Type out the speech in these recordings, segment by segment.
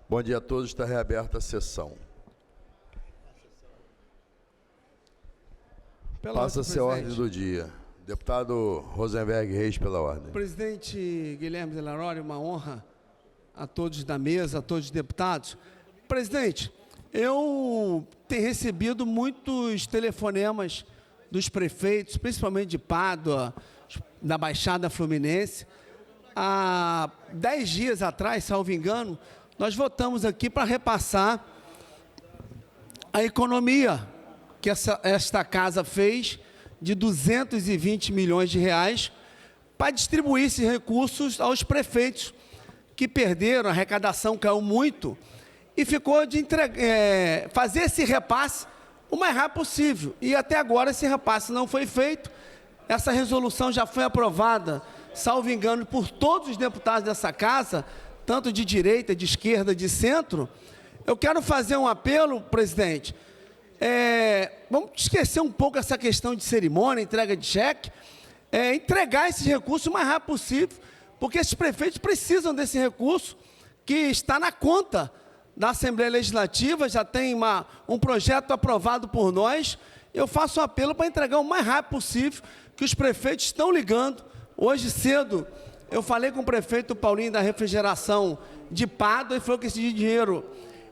Bom dia a todos, está reaberta a sessão. Passa-se a ordem do dia. Deputado Rosenberg Reis, pela ordem. Presidente Guilherme Delarore, uma honra a todos da mesa, a todos os deputados. Presidente, eu tenho recebido muitos telefonemas dos prefeitos, principalmente de Pádua, da Baixada Fluminense. Há 10 dias atrás, salvo engano, nós votamos aqui para repassar a economia que esta casa fez de 220 milhões de reais para distribuir esses recursos aos prefeitos que perderam, a arrecadação caiu muito e ficou de fazer esse repasse o mais rápido possível. E até agora esse repasse não foi feito. Essa resolução já foi aprovada, salvo engano, por todos os deputados dessa casa, tanto de direita, de esquerda, de centro. Eu quero fazer um apelo, presidente. Vamos esquecer um pouco essa questão de cerimônia, entrega de cheque, entregar esses recursos o mais rápido possível, porque esses prefeitos precisam desse recurso que está na conta da Assembleia Legislativa, já tem um projeto aprovado por nós. Eu faço um apelo para entregar o mais rápido possível, que os prefeitos estão ligando. Hoje cedo, eu falei com o prefeito Paulinho da Refrigeração de Pádua e falou que esse dinheiro,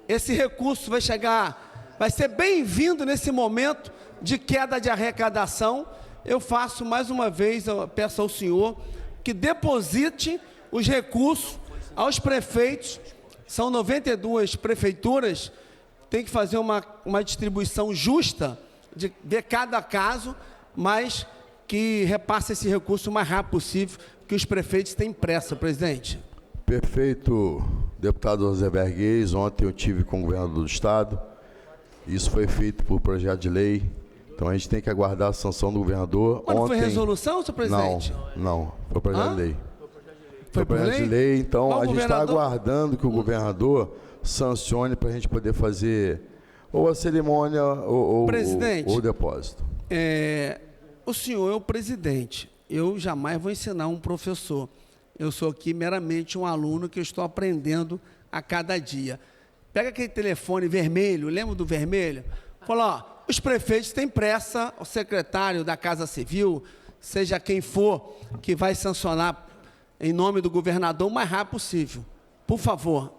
esse recurso vai chegar, vai ser bem-vindo nesse momento de queda de arrecadação. Eu faço mais uma vez, eu peço ao senhor que deposite os recursos aos prefeitos. São 92 prefeituras, tem que fazer uma distribuição justa de cada caso, mas que repasse esse recurso o mais rápido possível, que os prefeitos têm pressa, presidente. Perfeito, deputado Rosenberg Reis. Ontem eu tive com o governador do Estado. Isso foi feito por projeto de lei. Então a gente tem que aguardar a sanção do governador. Mas não foi resolução, senhor presidente? Não. Foi projeto de lei. Foi projeto de lei, então a gente está aguardando que o governador sancione para a gente poder fazer ou a cerimônia ou o depósito. O senhor é o presidente. Eu jamais vou ensinar um professor. Eu sou aqui meramente um aluno que eu estou aprendendo a cada dia. Pega aquele telefone vermelho, lembra do vermelho? Fala, ó, os prefeitos têm pressa, o secretário da Casa Civil, seja quem for, que vai sancionar em nome do governador o mais rápido possível. Por favor.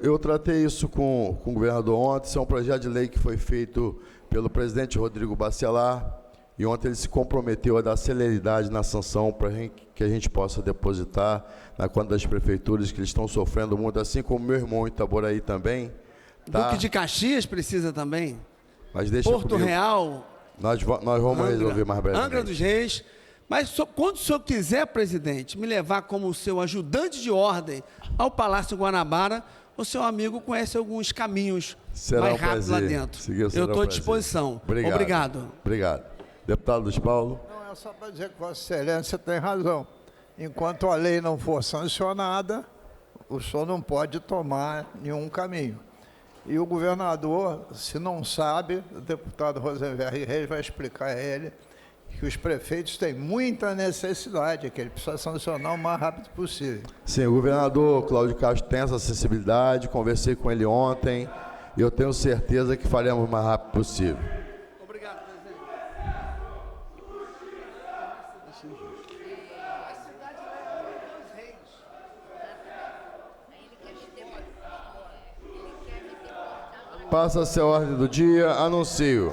Eu tratei isso com o governador ontem. Isso é um projeto de lei que foi feito pelo presidente Rodrigo Bacelar. E ontem ele se comprometeu a dar celeridade na sanção para que a gente possa depositar na conta das prefeituras que eles estão sofrendo muito, assim como meu irmão em Itaboraí também. Tá? Duque de Caxias precisa também. Mas deixa Porto comigo. Real. Nós vamos resolver mais brevemente. Angra dos Reis. Mas quando o senhor quiser, presidente, me levar como seu ajudante de ordem ao Palácio Guanabara, o seu amigo conhece alguns caminhos mais rápidos lá dentro. Eu estou à disposição. Obrigado. Obrigado. Deputado Luiz Paulo. Não, é só para dizer que Vossa Excelência tem razão. Enquanto a lei não for sancionada, o senhor não pode tomar nenhum caminho. E o governador, se não sabe, o deputado Rosenberg Reis vai explicar a ele que os prefeitos têm muita necessidade, que ele precisa sancionar o mais rápido possível. Sim, o governador Cláudio Castro tem essa acessibilidade, conversei com ele ontem, e eu tenho certeza que faremos o mais rápido possível. Obrigado, presidente. Passa-se a ordem do dia, anuncio.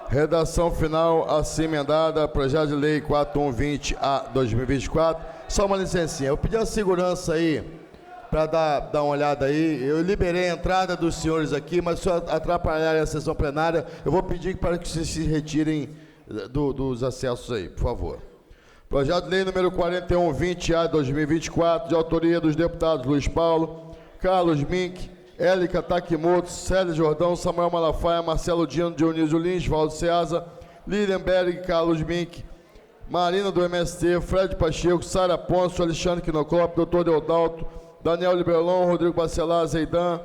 Redação final assim emendada, projeto de lei 4120/2024. Só uma licencinha, eu pedi a segurança aí, para dar uma olhada aí. Eu liberei a entrada dos senhores aqui, mas se atrapalhar a sessão plenária, eu vou pedir para que vocês se retirem dos acessos aí, por favor. Projeto de lei número 4120/2024, de autoria dos deputados Luiz Paulo, Carlos Mink, Élica Takimoto, Célia Jordão, Samuel Malafaia, Marcelo Dino, Dionísio Lins, Valdo Ceasa, Lilian Berg, Carlos Mink, Marina do MST, Fred Pacheco, Sara Ponce, Alexandre Quinocop, Dr. Deodalto, Daniel Liberlon, Rodrigo Bacelar, Zeidan,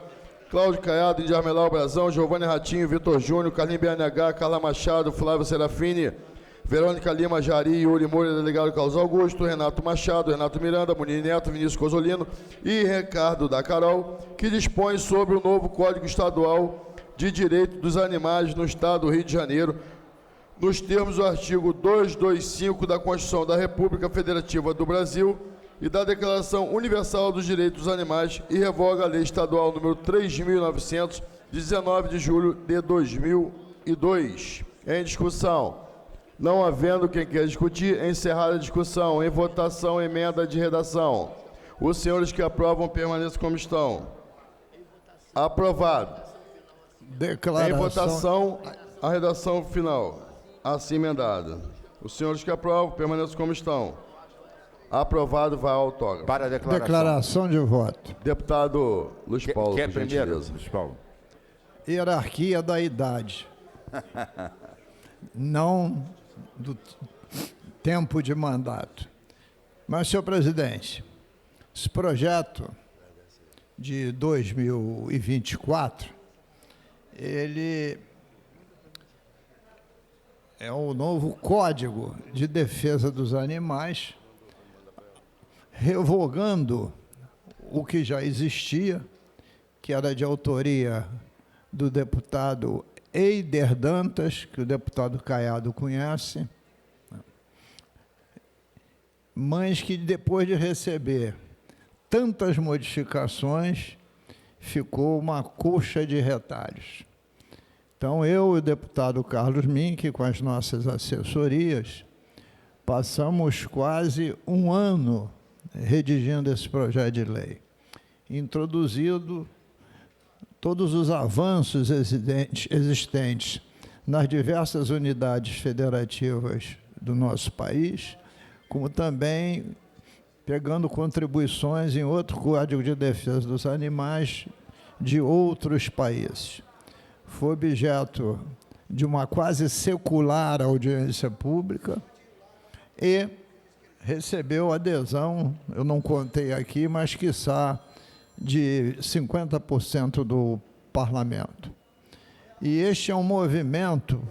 Cláudio Caiado, Indy Armelau Brazão, Giovanni Ratinho, Vitor Júnior, Carlinhos BNH, Carla Machado, Flávio Serafini, Verônica Lima Jari, Yuri Moura, delegado Carlos Augusto, Renato Machado, Renato Miranda, Munir Neto, Vinícius Cosolino e Ricardo da Carol, que dispõe sobre o novo Código Estadual de Direito dos Animais no Estado do Rio de Janeiro, nos termos do artigo 225 da Constituição da República Federativa do Brasil e da Declaração Universal dos Direitos dos Animais, e revoga a Lei Estadual número 3.900, de 19 de julho de 2002. Em discussão. Não havendo quem queira discutir, encerrada a discussão. Em votação, emenda de redação. Os senhores que aprovam permaneçam como estão. Aprovado. Declaração. Em votação, a redação final. Assim emendada. Os senhores que aprovam permaneçam como estão. Aprovado, vai ao autógrafo. Para a declaração. Declaração de voto. Deputado Luiz Paulo, Quer por primeiro, gentileza. Luiz Paulo? Hierarquia da idade. Não do tempo de mandato. Mas, senhor presidente, esse projeto de 2024, ele é o novo Código de Defesa dos Animais, revogando o que já existia, que era de autoria do deputado Eider Dantas, que o deputado Caiado conhece, mas que depois de receber tantas modificações, ficou uma coxa de retalhos. Então, eu e o deputado Carlos Mink, com as nossas assessorias, passamos quase um ano redigindo esse projeto de lei, introduzido todos os avanços existentes nas diversas unidades federativas do nosso país, como também pegando contribuições em outro Código de Defesa dos Animais de outros países. Foi objeto de uma quase secular audiência pública e recebeu adesão, eu não contei aqui, mas quiçá de 50% do parlamento. E este é um movimento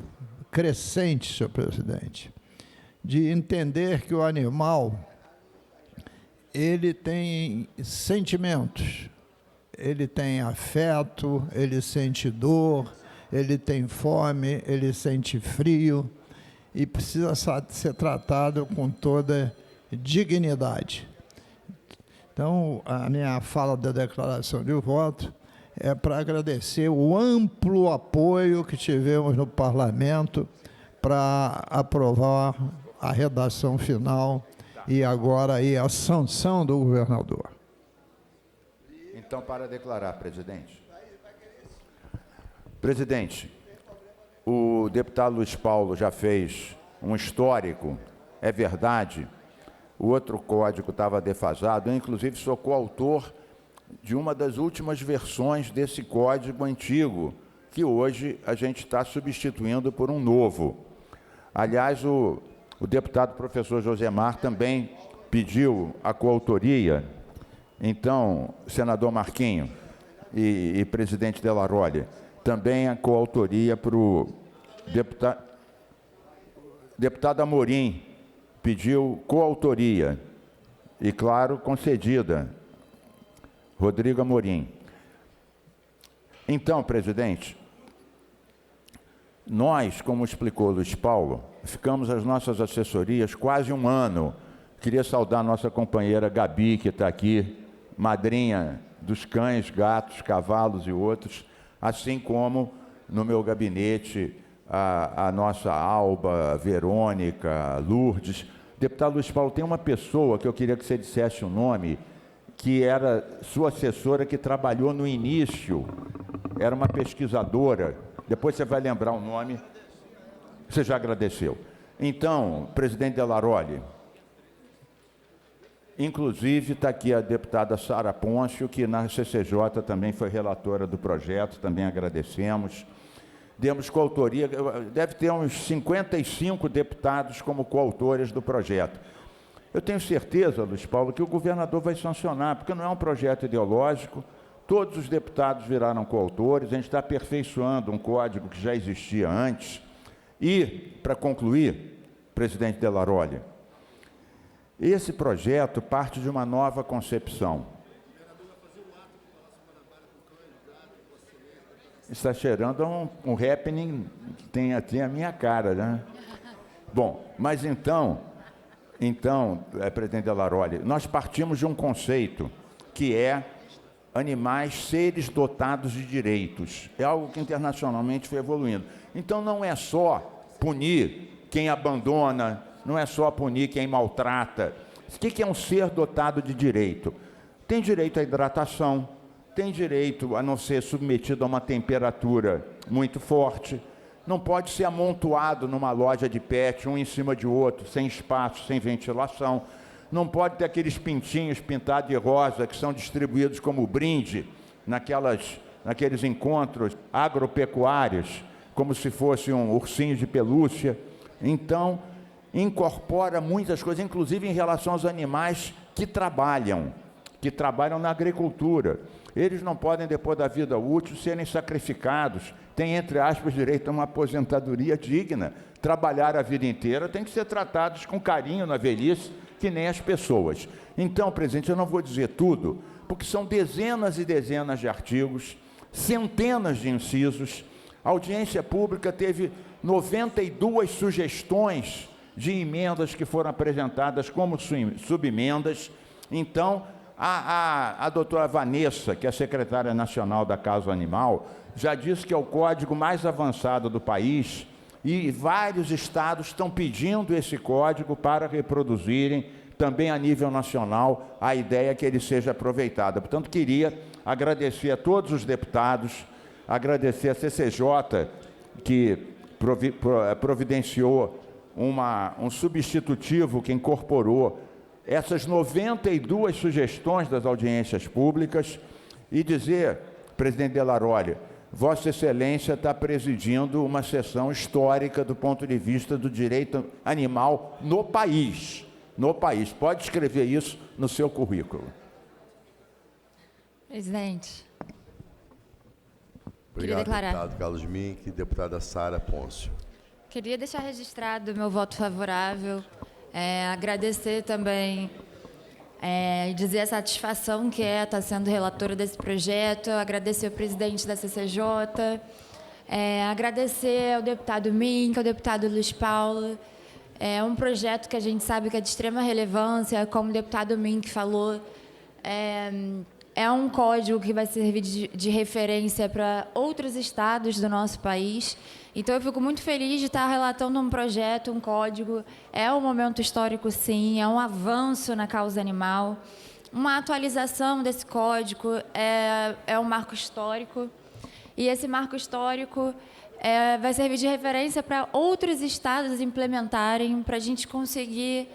crescente, senhor presidente, de entender que o animal, ele tem sentimentos, ele tem afeto, ele sente dor, ele tem fome, ele sente frio e precisa ser tratado com toda dignidade. Então, a minha fala da declaração de voto é para agradecer o amplo apoio que tivemos no parlamento para aprovar a redação final e agora aí a sanção do governador. Então, para declarar, presidente. Presidente, o deputado Luiz Paulo já fez um histórico, é verdade. O outro código estava defasado. Eu, inclusive, sou coautor de uma das últimas versões desse código antigo, que hoje a gente está substituindo por um novo. Aliás, o deputado professor Josemar também pediu a coautoria. Então, senador Marquinho e presidente Delarolli, também a coautoria para o deputado Amorim, pediu coautoria e, claro, concedida. Rodrigo Amorim. Então, presidente, nós, como explicou Luiz Paulo, ficamos as nossas assessorias quase um ano. Queria saudar a nossa companheira Gabi, que está aqui, madrinha dos cães, gatos, cavalos e outros, assim como no meu gabinete a nossa Alba, a Verônica, a Lourdes. Deputado Luiz Paulo, tem uma pessoa que eu queria que você dissesse o nome, que era sua assessora, que trabalhou no início, era uma pesquisadora, depois você vai lembrar o nome, você já agradeceu. Então, presidente Delarolli, inclusive está aqui a deputada Sara Pôncio, que na CCJ também foi relatora do projeto, também agradecemos. Demos coautoria, deve ter uns 55 deputados como coautores do projeto. Eu tenho certeza, Luiz Paulo, que o governador vai sancionar, porque não é um projeto ideológico, todos os deputados viraram coautores, a gente está aperfeiçoando um código que já existia antes. E, para concluir, presidente Delaroli. Esse projeto parte de uma nova concepção. Está cheirando um happening que tem a minha cara, né? Bom, mas então, presidente Delaroli, nós partimos de um conceito que é animais, seres dotados de direitos. É algo que internacionalmente foi evoluindo. Então não é só punir quem abandona, não é só punir quem maltrata. O que é um ser dotado de direito? Tem direito à hidratação, tem direito a não ser submetido a uma temperatura muito forte, não pode ser amontoado numa loja de pet, um em cima de outro, sem espaço, sem ventilação, não pode ter aqueles pintinhos pintados de rosa que são distribuídos como brinde naqueles encontros agropecuários, como se fosse um ursinho de pelúcia. Então, incorpora muitas coisas, inclusive em relação aos animais que trabalham na agricultura. Eles não podem, depois da vida útil, serem sacrificados. Têm, entre aspas, direito a uma aposentadoria digna. Trabalhar a vida inteira, tem que ser tratados com carinho na velhice, que nem as pessoas. Então, presidente, eu não vou dizer tudo, porque são dezenas e dezenas de artigos, centenas de incisos. A audiência pública teve 92 sugestões de emendas que foram apresentadas como subemendas. Então, a doutora Vanessa, que é a secretária nacional da Causa Animal, já disse que é o código mais avançado do país e vários estados estão pedindo esse código para reproduzirem também a nível nacional a ideia que ele seja aproveitado. Portanto, queria agradecer a todos os deputados, agradecer a CCJ, que providenciou um substitutivo que incorporou essas 92 sugestões das audiências públicas e dizer, presidente Delaroli, Vossa Excelência está presidindo uma sessão histórica do ponto de vista do direito animal no país. No país. Pode escrever isso no seu currículo. Presidente. Obrigado, deputado Carlos Mink. Deputada Sara Pôncio. Queria deixar registrado o meu voto favorável, agradecer também e dizer a satisfação que estar sendo relatora desse projeto, agradecer ao presidente da CCJ, agradecer ao deputado Mink, ao deputado Luiz Paulo. É um projeto que a gente sabe que é de extrema relevância, como o deputado Mink falou, é um código que vai servir de referência para outros estados do nosso país. Então, eu fico muito feliz de estar relatando um projeto, um código. É um momento histórico, sim, é um avanço na causa animal. Uma atualização desse código é um marco histórico. E esse marco histórico vai servir de referência para outros estados implementarem, para a gente conseguir,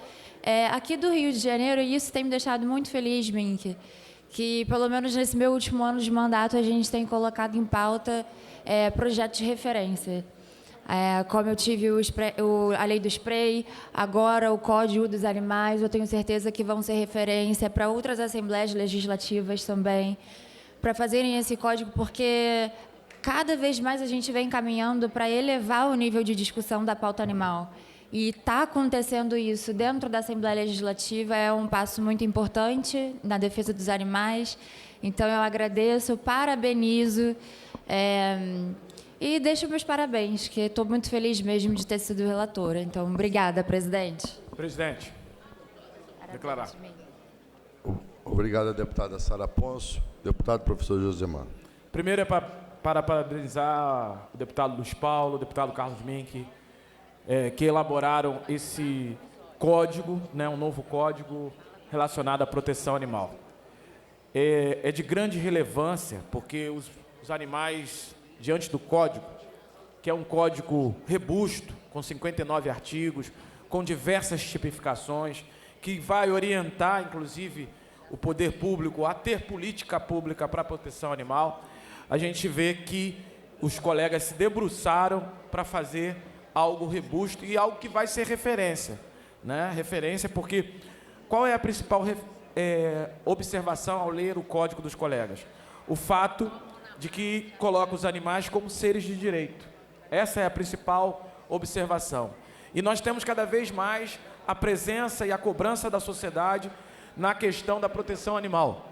aqui do Rio de Janeiro, e isso tem me deixado muito feliz, Mink, que, pelo menos nesse meu último ano de mandato, a gente tem colocado em pauta projetos de referência. Como eu tive a lei do spray, agora o Código dos Animais, eu tenho certeza que vão ser referência para outras assembleias legislativas também, para fazerem esse código, porque cada vez mais a gente vem caminhando para elevar o nível de discussão da pauta animal. E está acontecendo isso dentro da Assembleia Legislativa, é um passo muito importante na defesa dos animais. Então, eu agradeço, parabenizo e deixo meus parabéns, que estou muito feliz mesmo de ter sido relatora. Então, obrigada, presidente. Presidente, declarar. Obrigado, deputada Sara Pôncio. Deputado professor Josemar. Primeiro é para parabenizar o deputado Luiz Paulo, o deputado Carlos Mink, que elaboraram esse código, um novo código relacionado à proteção animal. É de grande relevância, porque os animais, diante do código, que é um código robusto, com 59 artigos, com diversas tipificações, que vai orientar, inclusive, o poder público a ter política pública para a proteção animal, a gente vê que os colegas se debruçaram para fazer algo robusto e algo que vai ser referência. Referência porque qual é a principal observação ao ler o código dos colegas? O fato de que coloca os animais como seres de direito. Essa é a principal observação. E nós temos cada vez mais a presença e a cobrança da sociedade na questão da proteção animal.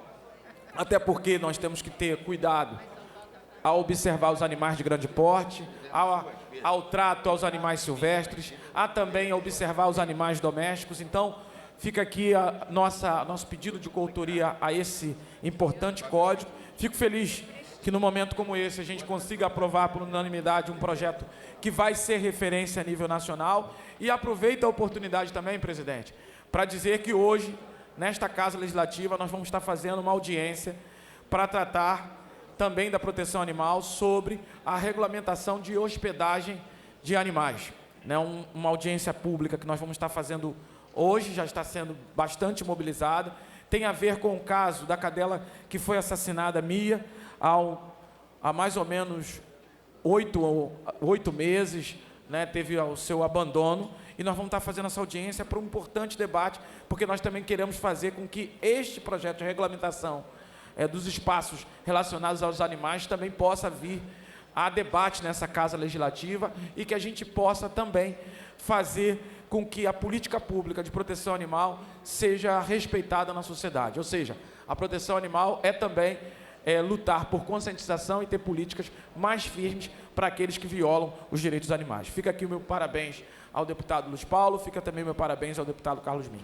Até porque nós temos que ter cuidado ao observar os animais de grande porte, ao trato aos animais silvestres, a também observar os animais domésticos. Então, fica aqui nosso pedido de coautoria a esse importante código. Fico feliz que no momento como esse a gente consiga aprovar por unanimidade um projeto que vai ser referência a nível nacional. E aproveito a oportunidade também, presidente, para dizer que hoje, nesta Casa Legislativa, nós vamos estar fazendo uma audiência para tratar também da proteção animal sobre a regulamentação de hospedagem de animais. Né? Uma audiência pública que nós vamos estar fazendo hoje, já está sendo bastante mobilizada, tem a ver com o caso da cadela que foi assassinada, Mia, há mais ou menos 8 meses, né, teve o seu abandono, e nós vamos estar fazendo essa audiência para um importante debate, porque nós também queremos fazer com que este projeto de regulamentação dos espaços relacionados aos animais também possa vir a debate nessa Casa Legislativa e que a gente possa também fazer com que a política pública de proteção animal seja respeitada na sociedade. Ou seja, a proteção animal é também lutar por conscientização e ter políticas mais firmes para aqueles que violam os direitos dos animais. Fica aqui o meu parabéns ao deputado Luiz Paulo, fica também o meu parabéns ao deputado Carlos Mink.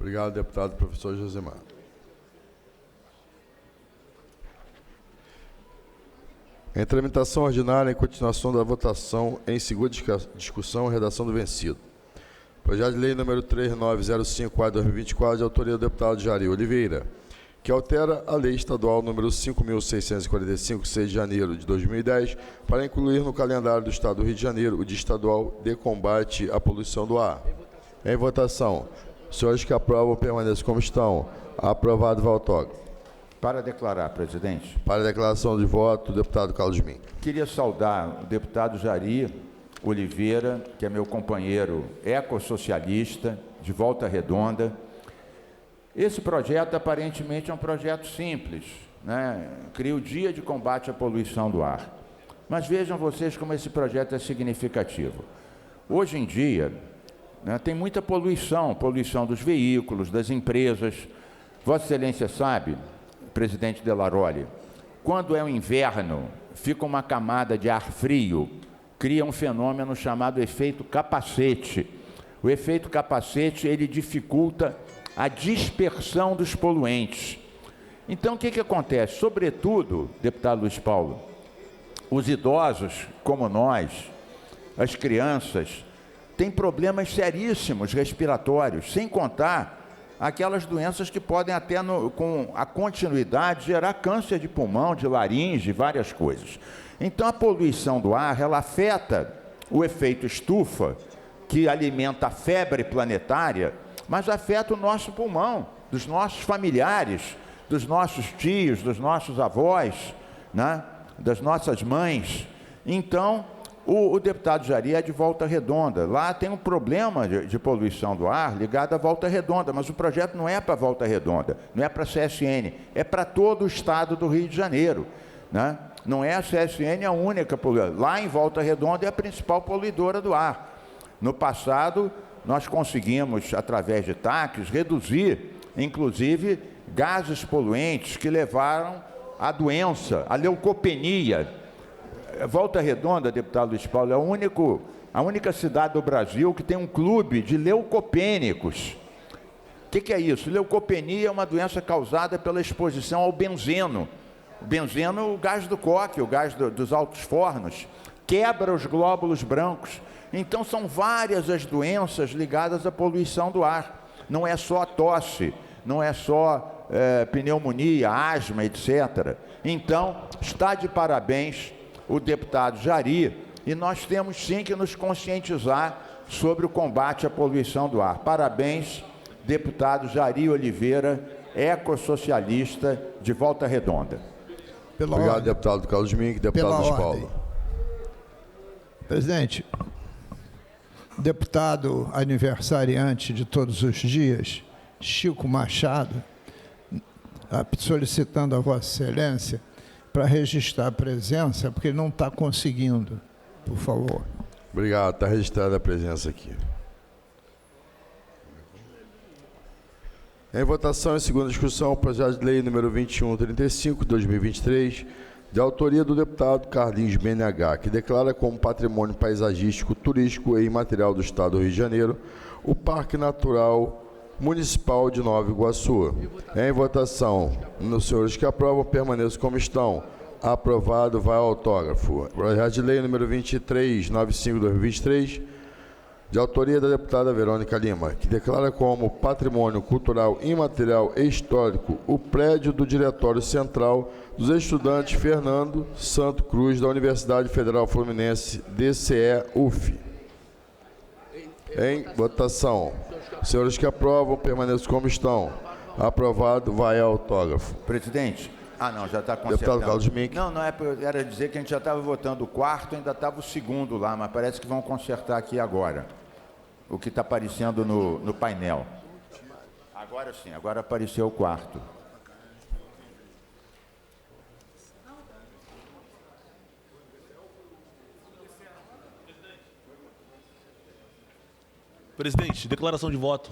Obrigado, deputado professor Josemar. Em tramitação ordinária, em continuação da votação, em segunda discussão, redação do vencido. Projeto de lei número 3905/2024, de autoria do deputado Jari Oliveira, que altera a lei estadual número 5.645, 6 de janeiro de 2010, para incluir no calendário do Estado do Rio de Janeiro o Dia Estadual de Combate à Poluição do Ar. Em votação. Senhores que aprovam, permaneçam como estão. Aprovado, vai ao autógrafo. Para declarar, presidente. Para a declaração de voto, o deputado Carlos Mink. Queria saudar o deputado Jari Oliveira, que é meu companheiro ecossocialista, de Volta Redonda. Esse projeto, aparentemente, é um projeto simples, né? Cria o Dia de Combate à Poluição do Ar. Mas vejam vocês como esse projeto é significativo. Hoje em dia, né, tem muita poluição dos veículos, das empresas. Vossa Excelência sabe, presidente Delaroli, quando é o inverno, fica uma camada de ar frio, cria um fenômeno chamado efeito capacete. O efeito capacete, ele dificulta a dispersão dos poluentes. Então, o que acontece? Sobretudo, deputado Luiz Paulo, os idosos, como nós, as crianças, têm problemas seríssimos respiratórios, sem contar aquelas doenças que podem até, com a continuidade, gerar câncer de pulmão, de laringe, várias coisas. Então, a poluição do ar, ela afeta o efeito estufa, que alimenta a febre planetária, mas afeta o nosso pulmão, dos nossos familiares, dos nossos tios, dos nossos avós, né? Das nossas mães. Então, o deputado Jari é de Volta Redonda. Lá tem um problema de poluição do ar ligado à Volta Redonda, mas o projeto não é para Volta Redonda, não é para a CSN, é para todo o estado do Rio de Janeiro, né? Não é a CSN a única poluidora. Lá em Volta Redonda é a principal poluidora do ar. No passado, nós conseguimos, através de taxas, reduzir, inclusive, gases poluentes que levaram à doença, à leucopenia. Volta Redonda, deputado Luiz Paulo, é a única cidade do Brasil que tem um clube de leucopênicos. O que é isso? Leucopenia é uma doença causada pela exposição ao benzeno. O benzeno, o gás do coque, o gás dos altos fornos, quebra os glóbulos brancos. Então, são várias as doenças ligadas à poluição do ar. Não é só tosse, não é só pneumonia, asma, etc. Então, está de parabéns o deputado Jari, e nós temos sim que nos conscientizar sobre o combate à poluição do ar. Parabéns, deputado Jari Oliveira, ecossocialista de Volta Redonda. Obrigado, deputado Carlos Mink. Deputado Luiz Paulo. Presidente, deputado aniversariante de todos os dias, Chico Machado, solicitando a Vossa Excelência para registrar a presença, porque ele não está conseguindo por favor. Obrigado, está registrada a presença aqui. Em votação, em segunda discussão, o projeto de lei número 2135, 2023, de autoria do deputado Carlinhos BNH, que declara como patrimônio paisagístico, turístico e imaterial do Estado do Rio de Janeiro o Parque Natural Municipal de Nova Iguaçu. Em votação, nos senhores que aprovam, permaneçam como estão. Aprovado, vai ao autógrafo. Projeto de lei número 2395, 2023, de autoria da deputada Verônica Lima, que declara como patrimônio cultural imaterial e histórico o prédio do Diretório Central dos Estudantes Fernando Santo Cruz da Universidade Federal Fluminense, DCE-UF. Em votação. Senhores que aprovam, permaneçam como estão. Aprovado, vai ao autógrafo. Presidente, não, já está consertado. Deputado Carlos Mink. Não, era dizer que a gente já estava votando o quarto, ainda estava o segundo lá, mas parece que vão consertar aqui agora. O que está aparecendo no painel. Agora sim, agora apareceu o quarto. Presidente, declaração de voto.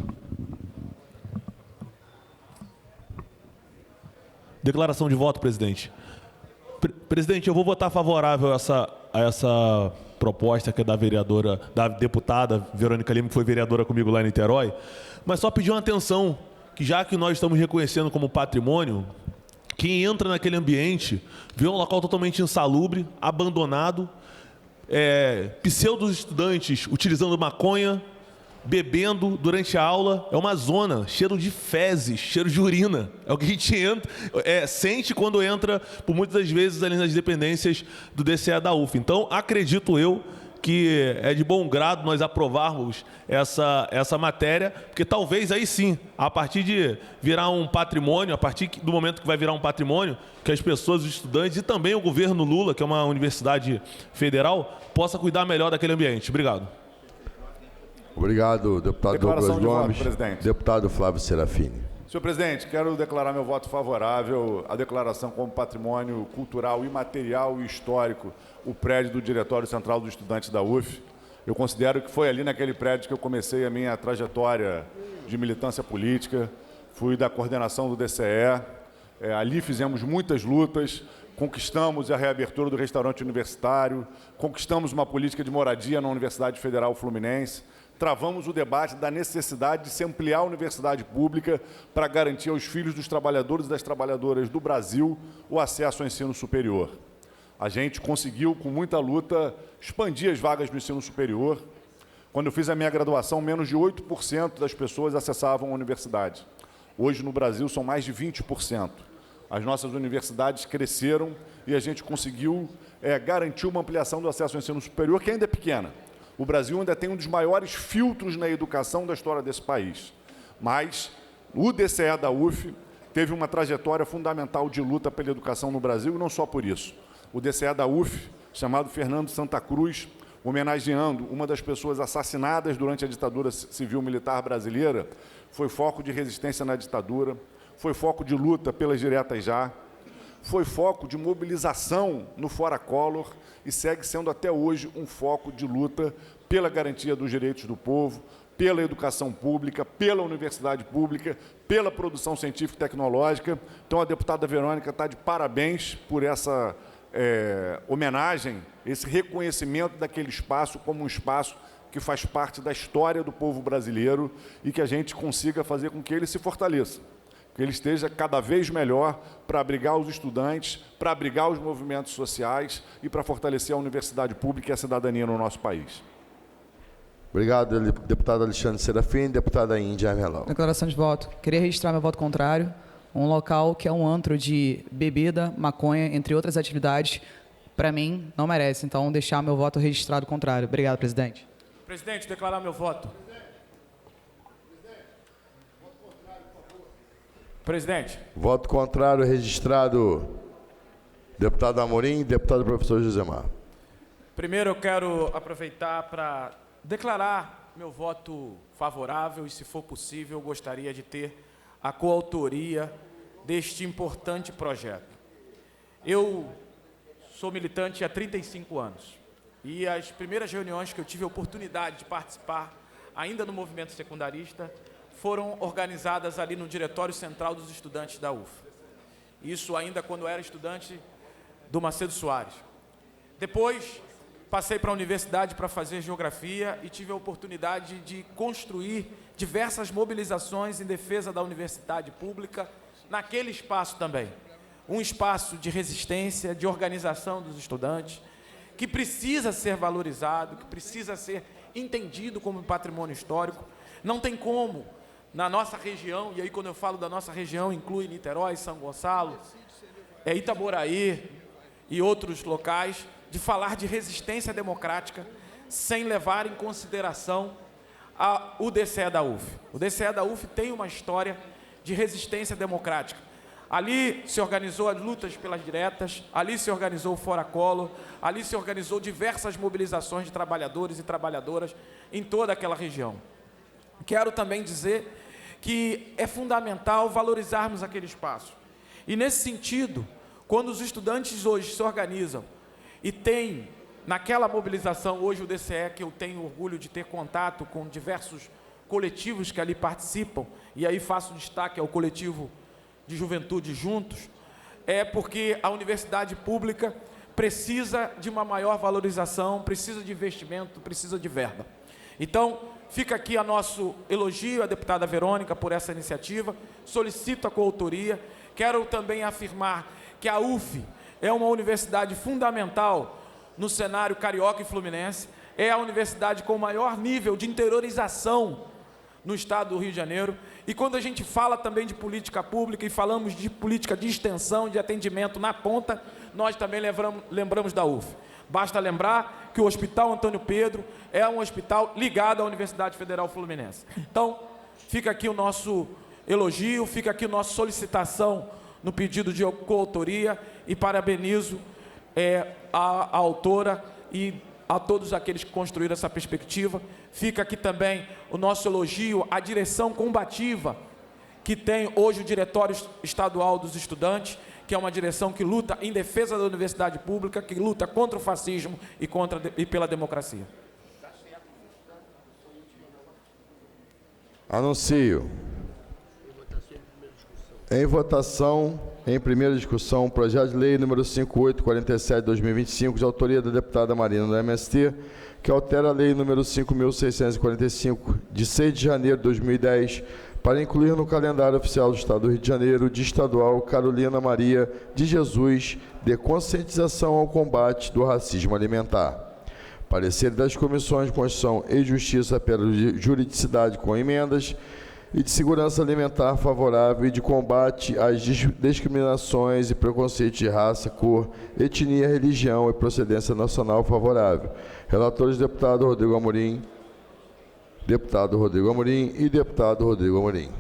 Declaração de voto, presidente. Presidente, eu vou votar favorável a essa proposta que é da deputada Verônica Lima, que foi vereadora comigo lá em Niterói, mas só pedir uma atenção, que já que nós estamos reconhecendo como patrimônio, quem entra naquele ambiente vê um local totalmente insalubre, abandonado, pseudo-estudantes utilizando maconha, bebendo durante a aula, é uma zona, cheiro de fezes, cheiro de urina. É o que a gente sente quando entra, por muitas das vezes, ali nas dependências do DCE da UF. Então, acredito eu que é de bom grado nós aprovarmos essa matéria, porque talvez aí sim, a partir de virar um patrimônio, a partir do momento que vai virar um patrimônio, que as pessoas, os estudantes e também o governo Lula, que é uma universidade federal, possa cuidar melhor daquele ambiente. Obrigado. Obrigado, deputado Douglas Gomes. Presidente. Deputado Flávio Serafini. Senhor presidente, quero declarar meu voto favorável à declaração como patrimônio cultural, imaterial e histórico o prédio do Diretório Central dos Estudantes da UF. Eu considero que foi ali naquele prédio que eu comecei a minha trajetória de militância política, fui da coordenação do DCE, ali fizemos muitas lutas, conquistamos a reabertura do restaurante universitário, conquistamos uma política de moradia na Universidade Federal Fluminense, travamos o debate da necessidade de se ampliar a universidade pública para garantir aos filhos dos trabalhadores e das trabalhadoras do Brasil o acesso ao ensino superior. A gente conseguiu, com muita luta, expandir as vagas do ensino superior. Quando eu fiz a minha graduação, menos de 8% das pessoas acessavam a universidade. Hoje, no Brasil, são mais de 20%. As nossas universidades cresceram e a gente conseguiu garantir uma ampliação do acesso ao ensino superior, que ainda é pequena. O Brasil ainda tem um dos maiores filtros na educação da história desse país. Mas o DCE da UF teve uma trajetória fundamental de luta pela educação no Brasil, e não só por isso. O DCE da UF, chamado Fernando Santa Cruz, homenageando uma das pessoas assassinadas durante a ditadura civil-militar brasileira, foi foco de resistência na ditadura, foi foco de luta pelas diretas já, foi foco de mobilização no Fora Collor e segue sendo até hoje um foco de luta pela garantia dos direitos do povo, pela educação pública, pela universidade pública, pela produção científica e tecnológica. Então, a deputada Verônica está de parabéns por essa homenagem, esse reconhecimento daquele espaço como um espaço que faz parte da história do povo brasileiro e que a gente consiga fazer com que ele se fortaleça, que ele esteja cada vez melhor para abrigar os estudantes, para abrigar os movimentos sociais e para fortalecer a universidade pública e a cidadania no nosso país. Obrigado, deputado Alexandre Serafim. Deputada Índia Armelau. Declaração de voto. Queria registrar meu voto contrário. Um local que é um antro de bebida, maconha, entre outras atividades, para mim, não merece. Então, deixar meu voto registrado contrário. Obrigado, presidente. Presidente, declarar meu voto. Presidente. Voto contrário registrado. Deputado Amorim, deputado professor Josemar. Primeiro eu quero aproveitar para declarar meu voto favorável e, se for possível, eu gostaria de ter a coautoria deste importante projeto. Eu sou militante há 35 anos. E as primeiras reuniões que eu tive a oportunidade de participar, ainda no movimento secundarista, foram organizadas ali no Diretório Central dos Estudantes da UF. Isso ainda quando eu era estudante do Macedo Soares. Depois, passei para a universidade para fazer geografia e tive a oportunidade de construir diversas mobilizações em defesa da universidade pública naquele espaço também. Um espaço de resistência, de organização dos estudantes, que precisa ser valorizado, que precisa ser entendido como patrimônio histórico. Não tem como, na nossa região, e aí quando eu falo da nossa região, inclui Niterói, São Gonçalo, Itaboraí e outros locais, de falar de resistência democrática sem levar em consideração o DCE da UF. O DCE da UF tem uma história de resistência democrática. Ali se organizou as lutas pelas diretas, ali se organizou o Fora Collor, ali se organizou diversas mobilizações de trabalhadores e trabalhadoras em toda aquela região. Quero também dizer que é fundamental valorizarmos aquele espaço. E nesse sentido, quando os estudantes hoje se organizam e tem, naquela mobilização, hoje o DCE, que eu tenho orgulho de ter contato com diversos coletivos que ali participam, e aí faço destaque ao coletivo de Juventude Juntos, é porque a universidade pública precisa de uma maior valorização, precisa de investimento, precisa de verba. Então, fica aqui o nosso elogio à deputada Verônica por essa iniciativa, solicito a coautoria, quero também afirmar que a UF é uma universidade fundamental no cenário carioca e fluminense, é a universidade com o maior nível de interiorização no estado do Rio de Janeiro, e quando a gente fala também de política pública e falamos de política de extensão, de atendimento na ponta, nós também lembramos da UF. Basta lembrar que o Hospital Antônio Pedro é um hospital ligado à Universidade Federal Fluminense. Então, fica aqui o nosso elogio, fica aqui a nossa solicitação no pedido de coautoria e parabenizo a autora e a todos aqueles que construíram essa perspectiva. Fica aqui também o nosso elogio à direção combativa que tem hoje o Diretório Estadual dos Estudantes, que é uma direção que luta em defesa da universidade pública, que luta contra o fascismo e pela democracia. Anuncio. Em votação, em primeira discussão, o projeto de lei número 5847/2025, de autoria da deputada Marina do MST, que altera a lei número 5.645, de 6 de janeiro de 2010, para incluir no calendário oficial do Estado do Rio de Janeiro, de estadual Carolina Maria de Jesus, de conscientização ao combate do racismo alimentar. Parecer das comissões de Constituição e Justiça pela juridicidade com emendas e de segurança alimentar favorável e de combate às discriminações e preconceitos de raça, cor, etnia, religião e procedência nacional favorável. Relatores, deputado Rodrigo Amorim, deputado Rodrigo Amorim e deputado Rodrigo Amorim.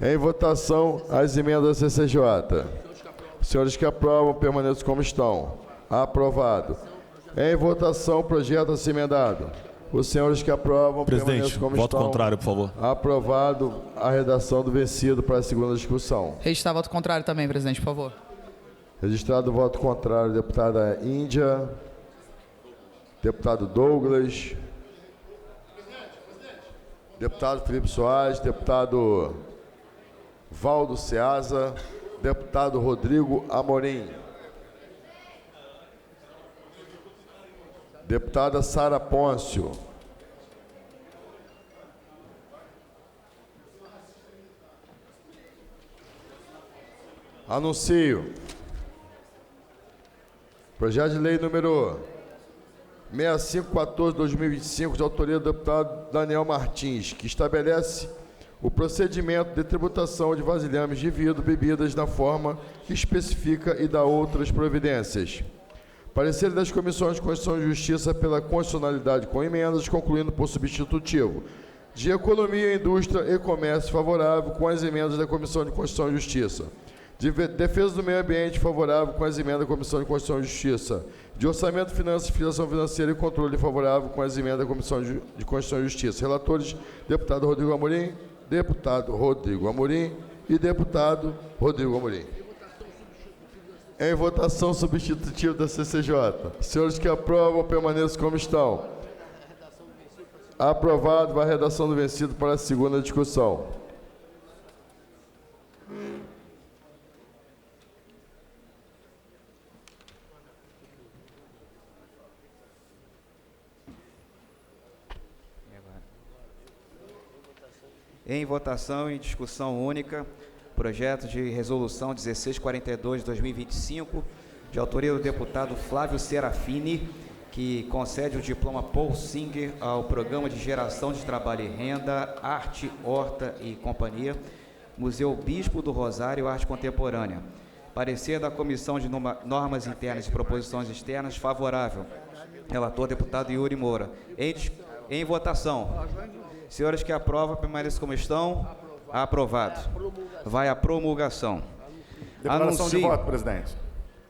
Em votação, as emendas da CCJ. Os senhores que aprovam, permaneçam como estão. Aprovado. Em votação, projeto a ser emendado. Os senhores que aprovam, presidente, como voto estão. contrário, por favor. Aprovado a redação do vencido para a segunda discussão. Registrar voto contrário também, presidente, por favor. Registrado o voto contrário, deputada Índia, deputado Douglas, deputado Felipe Soares, deputado Valdo Ceasa, deputado Rodrigo Amorim, deputada Sara Pôncio, anuncio projeto de lei número 6514/2025, de autoria do deputado Daniel Martins, que estabelece o procedimento de tributação de vasilhames de vidro bebidas na forma que especifica e dá outras providências. Parecer das comissões de Constituição e Justiça pela constitucionalidade com emendas, concluindo por substitutivo. De Economia, Indústria e Comércio favorável com as emendas da Comissão de Constituição e Justiça. De Defesa do Meio Ambiente favorável com as emendas da Comissão de Constituição e Justiça. De Orçamento, Finanças, Fiscalização Financeira e Controle favorável com as emendas da Comissão de Constituição e Justiça. Relatores, deputado Rodrigo Amorim, deputado Rodrigo Amorim e deputado Rodrigo Amorim. Em votação substitutiva da CCJ. Senhores que aprovam, permaneçam como estão. Aprovado. Vai a redação do vencido para a segunda discussão. Em votação, em discussão única, projeto de resolução 1642 de 2025, de autoria do deputado Flávio Serafini, que concede o diploma Paul Singer ao Programa de Geração de Trabalho e Renda, Arte, Horta e Companhia, Museu Bispo do Rosário, Arte Contemporânea. Parecer da Comissão de Normas Internas e Proposições Externas, favorável. Relator, deputado Yuri Moura. Em votação. Senhores que aprovam, permaneçam como estão. Aprovado. Vai à promulgação. Declaração de voto, presidente.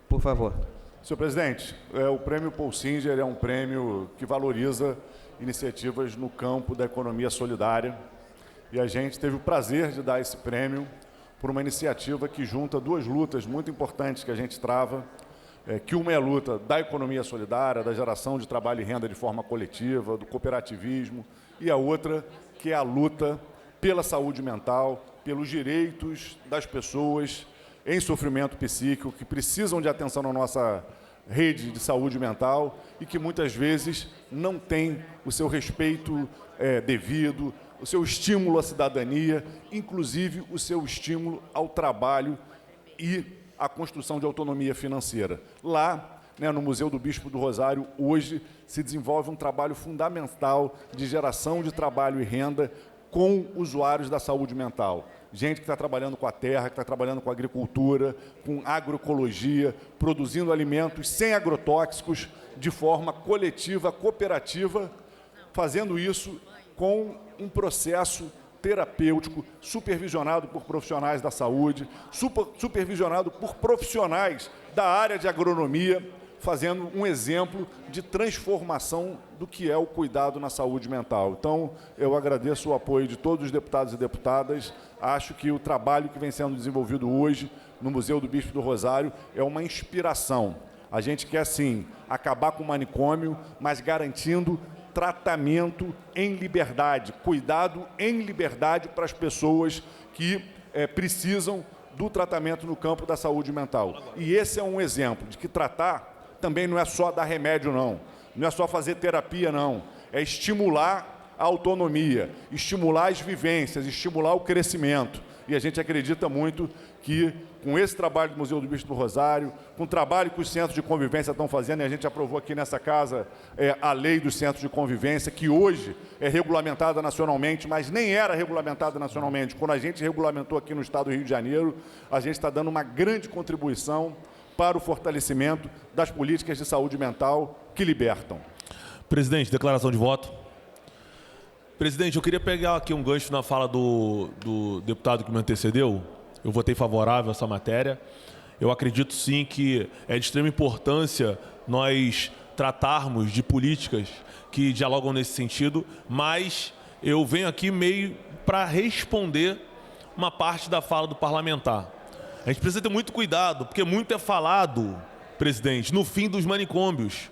Por favor. Senhor presidente, o prêmio Paul Singer é um prêmio que valoriza iniciativas no campo da economia solidária. E a gente teve o prazer de dar esse prêmio por uma iniciativa que junta duas lutas muito importantes que a gente trava, que uma é a luta da economia solidária, da geração de trabalho e renda de forma coletiva, do cooperativismo, e a outra que é a luta pela saúde mental, pelos direitos das pessoas em sofrimento psíquico, que precisam de atenção na nossa rede de saúde mental e que muitas vezes não tem o seu respeito devido, o seu estímulo à cidadania, inclusive o seu estímulo ao trabalho e à construção de autonomia financeira. Lá, no Museu do Bispo do Rosário, hoje se desenvolve um trabalho fundamental de geração de trabalho e renda com usuários da saúde mental. Gente que está trabalhando com a terra, que está trabalhando com a agricultura, com agroecologia, produzindo alimentos sem agrotóxicos, de forma coletiva, cooperativa, fazendo isso com um processo terapêutico, supervisionado por profissionais da saúde, supervisionado por profissionais da área de agronomia, fazendo um exemplo de transformação do que é o cuidado na saúde mental. Então, eu agradeço o apoio de todos os deputados e deputadas. Acho que o trabalho que vem sendo desenvolvido hoje no Museu do Bispo do Rosário é uma inspiração. A gente quer, sim, acabar com o manicômio, mas garantindo tratamento em liberdade, cuidado em liberdade para as pessoas que precisam do tratamento no campo da saúde mental. E esse é um exemplo de que tratar também não é só dar remédio, não. Não é só fazer terapia, não. É estimular a autonomia, estimular as vivências, estimular o crescimento. E a gente acredita muito que, com esse trabalho do Museu do Bispo do Rosário, com o trabalho que os centros de convivência estão fazendo, e a gente aprovou aqui nessa casa a lei dos centros de convivência, que hoje é regulamentada nacionalmente, mas nem era regulamentada nacionalmente. Quando a gente regulamentou aqui no estado do Rio de Janeiro, a gente está dando uma grande contribuição para o fortalecimento das políticas de saúde mental que libertam. Presidente, declaração de voto. Presidente, eu queria pegar aqui um gancho na fala do deputado que me antecedeu. Eu votei favorável a essa matéria. Eu acredito, sim, que é de extrema importância nós tratarmos de políticas que dialogam nesse sentido, mas eu venho aqui meio para responder uma parte da fala do parlamentar. A gente precisa ter muito cuidado, porque muito é falado, presidente, no fim dos manicômios.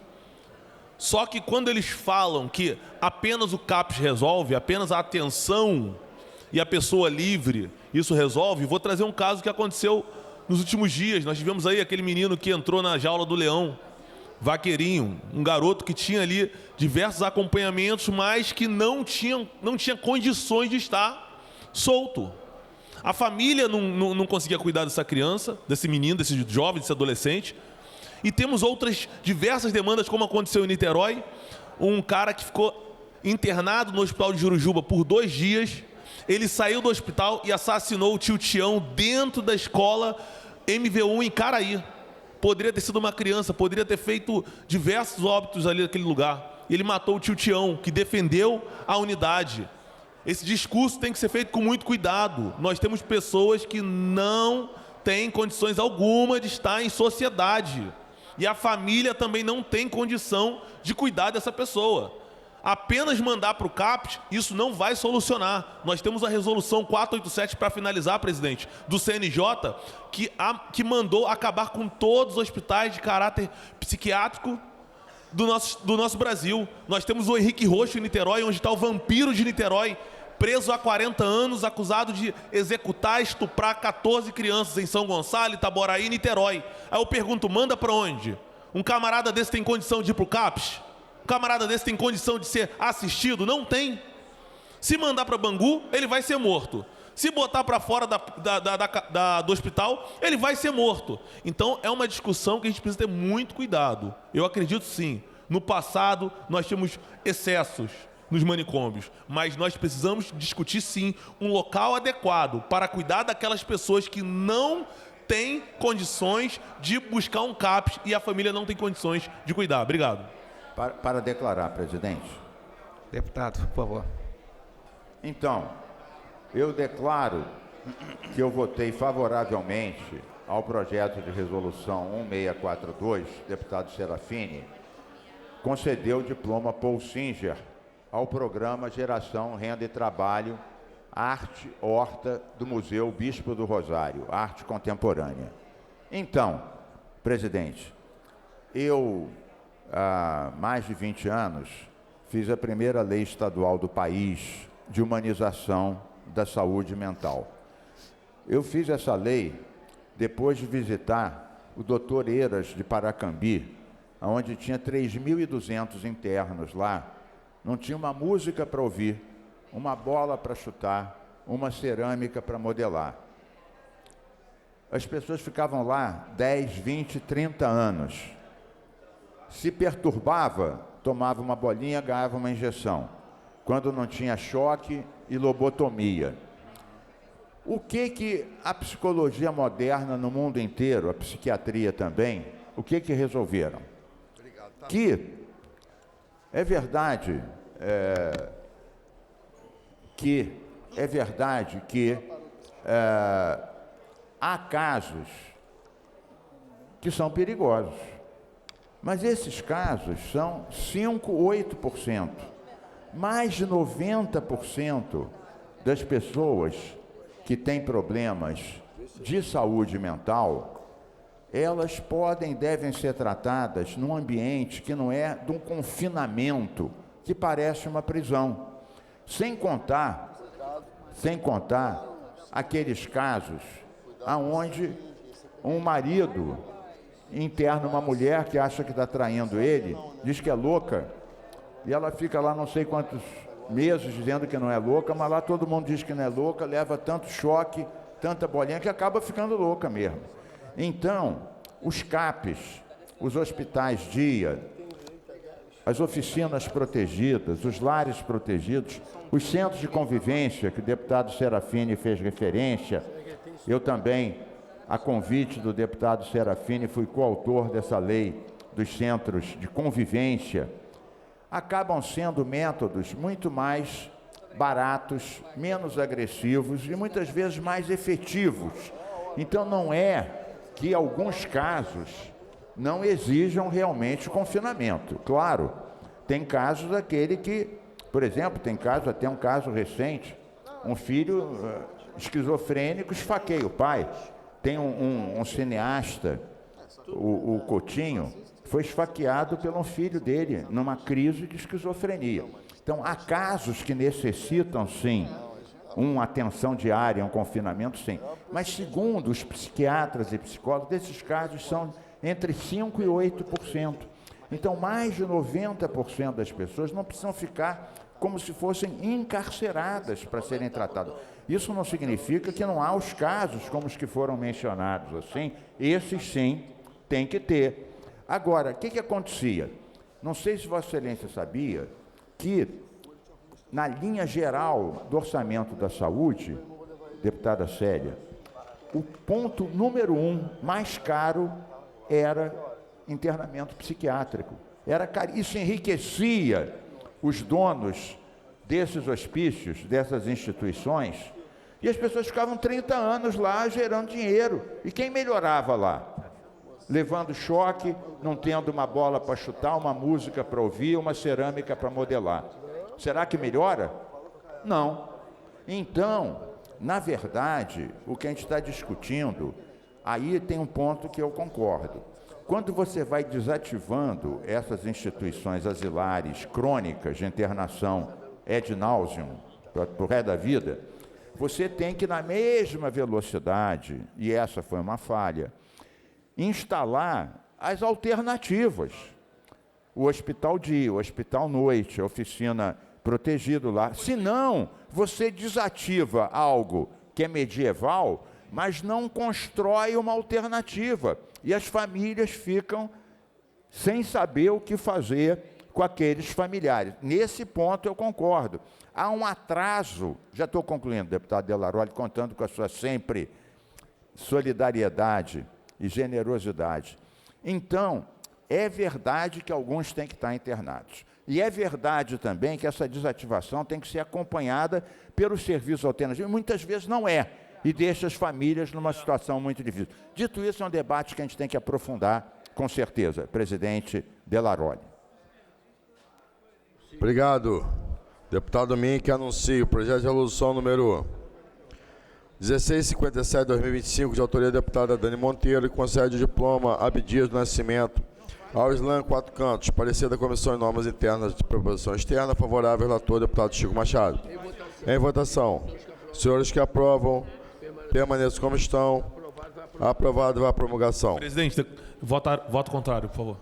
Só que quando eles falam que apenas o CAPS resolve, apenas a atenção e a pessoa livre, isso resolve, vou trazer um caso que aconteceu nos últimos dias. Nós tivemos aí aquele menino que entrou na jaula do leão, Vaqueirinho, um garoto que tinha ali diversos acompanhamentos, mas que não tinha condições de estar solto. A família não conseguia cuidar dessa criança, desse menino, desse jovem, desse adolescente. E temos outras diversas demandas, como aconteceu em Niterói. Um cara que ficou internado no hospital de Jurujuba por 2 dias. Ele saiu do hospital e assassinou o tio Tião dentro da escola MV1 em Caraí. Poderia ter sido uma criança, poderia ter feito diversos óbitos ali naquele lugar. Ele matou o tio Tião, que defendeu a unidade. Esse discurso tem que ser feito com muito cuidado. Nós temos pessoas que não têm condições alguma de estar em sociedade. E a família também não tem condição de cuidar dessa pessoa. Apenas mandar para o CAPES, isso não vai solucionar. Nós temos a resolução 487, para finalizar, presidente, do CNJ, que mandou acabar com todos os hospitais de caráter psiquiátrico do nosso Brasil. Nós temos o Henrique Roxo em Niterói, onde está o vampiro de Niterói, preso há 40 anos, acusado de executar, estuprar 14 crianças em São Gonçalo, Itaboraí e Niterói. Aí eu pergunto, manda para onde? Um camarada desse tem condição de ir para o CAPES? Um camarada desse tem condição de ser assistido? Não tem. Se mandar para Bangu, ele vai ser morto. Se botar para fora do hospital, ele vai ser morto. Então, é uma discussão que a gente precisa ter muito cuidado. Eu acredito, sim, no passado nós tínhamos excessos nos manicômios, mas nós precisamos discutir, sim, um local adequado para cuidar daquelas pessoas que não têm condições de buscar um CAPES e a família não tem condições de cuidar. Obrigado. Para declarar, presidente. Deputado, por favor. Então, eu declaro que eu votei favoravelmente ao projeto de resolução 1642, deputado Serafini, concedeu o diploma Paul Singer ao programa Geração Renda e Trabalho Arte Horta do Museu Bispo do Rosário, Arte Contemporânea. Então, presidente, eu, há mais de 20 anos, fiz a primeira lei estadual do país de humanização da saúde mental. Eu fiz essa lei depois de visitar o Dr. Eiras de Paracambi, onde tinha 3.200 internos lá. Não tinha uma música para ouvir, uma bola para chutar, uma cerâmica para modelar. As pessoas ficavam lá 10, 20, 30 anos. Se perturbava, tomava uma bolinha, ganhava uma injeção. Quando não tinha choque e lobotomia. O que a psicologia moderna no mundo inteiro, a psiquiatria também, o que resolveram? Que é verdade que há casos que são perigosos, mas esses casos são 5, 8%. Mais de 90% das pessoas que têm problemas de saúde mental, elas podem e devem ser tratadas num ambiente que não é de um confinamento, que parece uma prisão. Sem contar aqueles casos aonde um marido interna uma mulher que acha que está traindo ele, diz que é louca, e ela fica lá não sei quantos meses dizendo que não é louca, mas lá todo mundo diz que não é louca, leva tanto choque, tanta bolinha, que acaba ficando louca mesmo. Então, os CAPES, os hospitais dia, as oficinas protegidas, os lares protegidos, os centros de convivência, que o deputado Serafini fez referência, eu também, a convite do deputado Serafini, fui coautor dessa lei dos centros de convivência, acabam sendo métodos muito mais baratos, menos agressivos e muitas vezes mais efetivos. Então não é que alguns casos não exijam realmente confinamento. Claro, tem casos daquele que, por exemplo, tem caso, até um caso recente, um filho esquizofrênico esfaqueia o pai. Tem um cineasta, o Coutinho, foi esfaqueado pelo filho dele numa crise de esquizofrenia. Então, há casos que necessitam, sim, uma atenção diária, um confinamento, sim. Mas, segundo os psiquiatras e psicólogos, esses casos são entre 5% e 8%. Então, mais de 90% das pessoas não precisam ficar como se fossem encarceradas para serem tratadas. Isso não significa que não há os casos como os que foram mencionados, assim. Esses, sim, tem que ter. Agora, o que acontecia? Não sei se Vossa Excelência sabia que, na linha geral do orçamento da saúde, deputada Célia, o ponto número 1 mais caro era internamento psiquiátrico. Isso enriquecia os donos desses hospícios, dessas instituições, e as pessoas ficavam 30 anos lá gerando dinheiro. E quem melhorava lá? levando choque, não tendo uma bola para chutar, uma música para ouvir, uma cerâmica para modelar. Será que melhora? Não. Então, na verdade, o que a gente está discutindo, aí tem um ponto que eu concordo. Quando você vai desativando essas instituições asilares crônicas de internação ad nauseam, para o resto da vida, você tem que, na mesma velocidade, e essa foi uma falha, instalar as alternativas. O hospital dia, o hospital noite, a oficina protegido lá. Senão, você desativa algo que é medieval, mas não constrói uma alternativa. E as famílias ficam sem saber o que fazer com aqueles familiares. Nesse ponto eu concordo. Há um atraso, já estou concluindo, deputado Delaroli, contando com a sua sempre solidariedade e generosidade. Então, é verdade que alguns têm que estar internados. E é verdade também que essa desativação tem que ser acompanhada pelos serviços alternativos. Muitas vezes não é, e deixa as famílias numa situação muito difícil. Dito isso, é um debate que a gente tem que aprofundar, com certeza. Presidente Delaroli. Obrigado. Deputado Mink, anuncia o projeto de resolução número 1657/2025, de autoria da deputada Dani Monteiro, que concede o diploma Abdias do Nascimento ao Islã Quatro Cantos. Parecer da Comissão de Normas Internas de Proposição Externa, favorável ao relator, deputado Chico Machado. Em votação. Senhores que aprovam, permaneçam como estão. Aprovado, vai à promulgação. Presidente, voto contrário, por favor.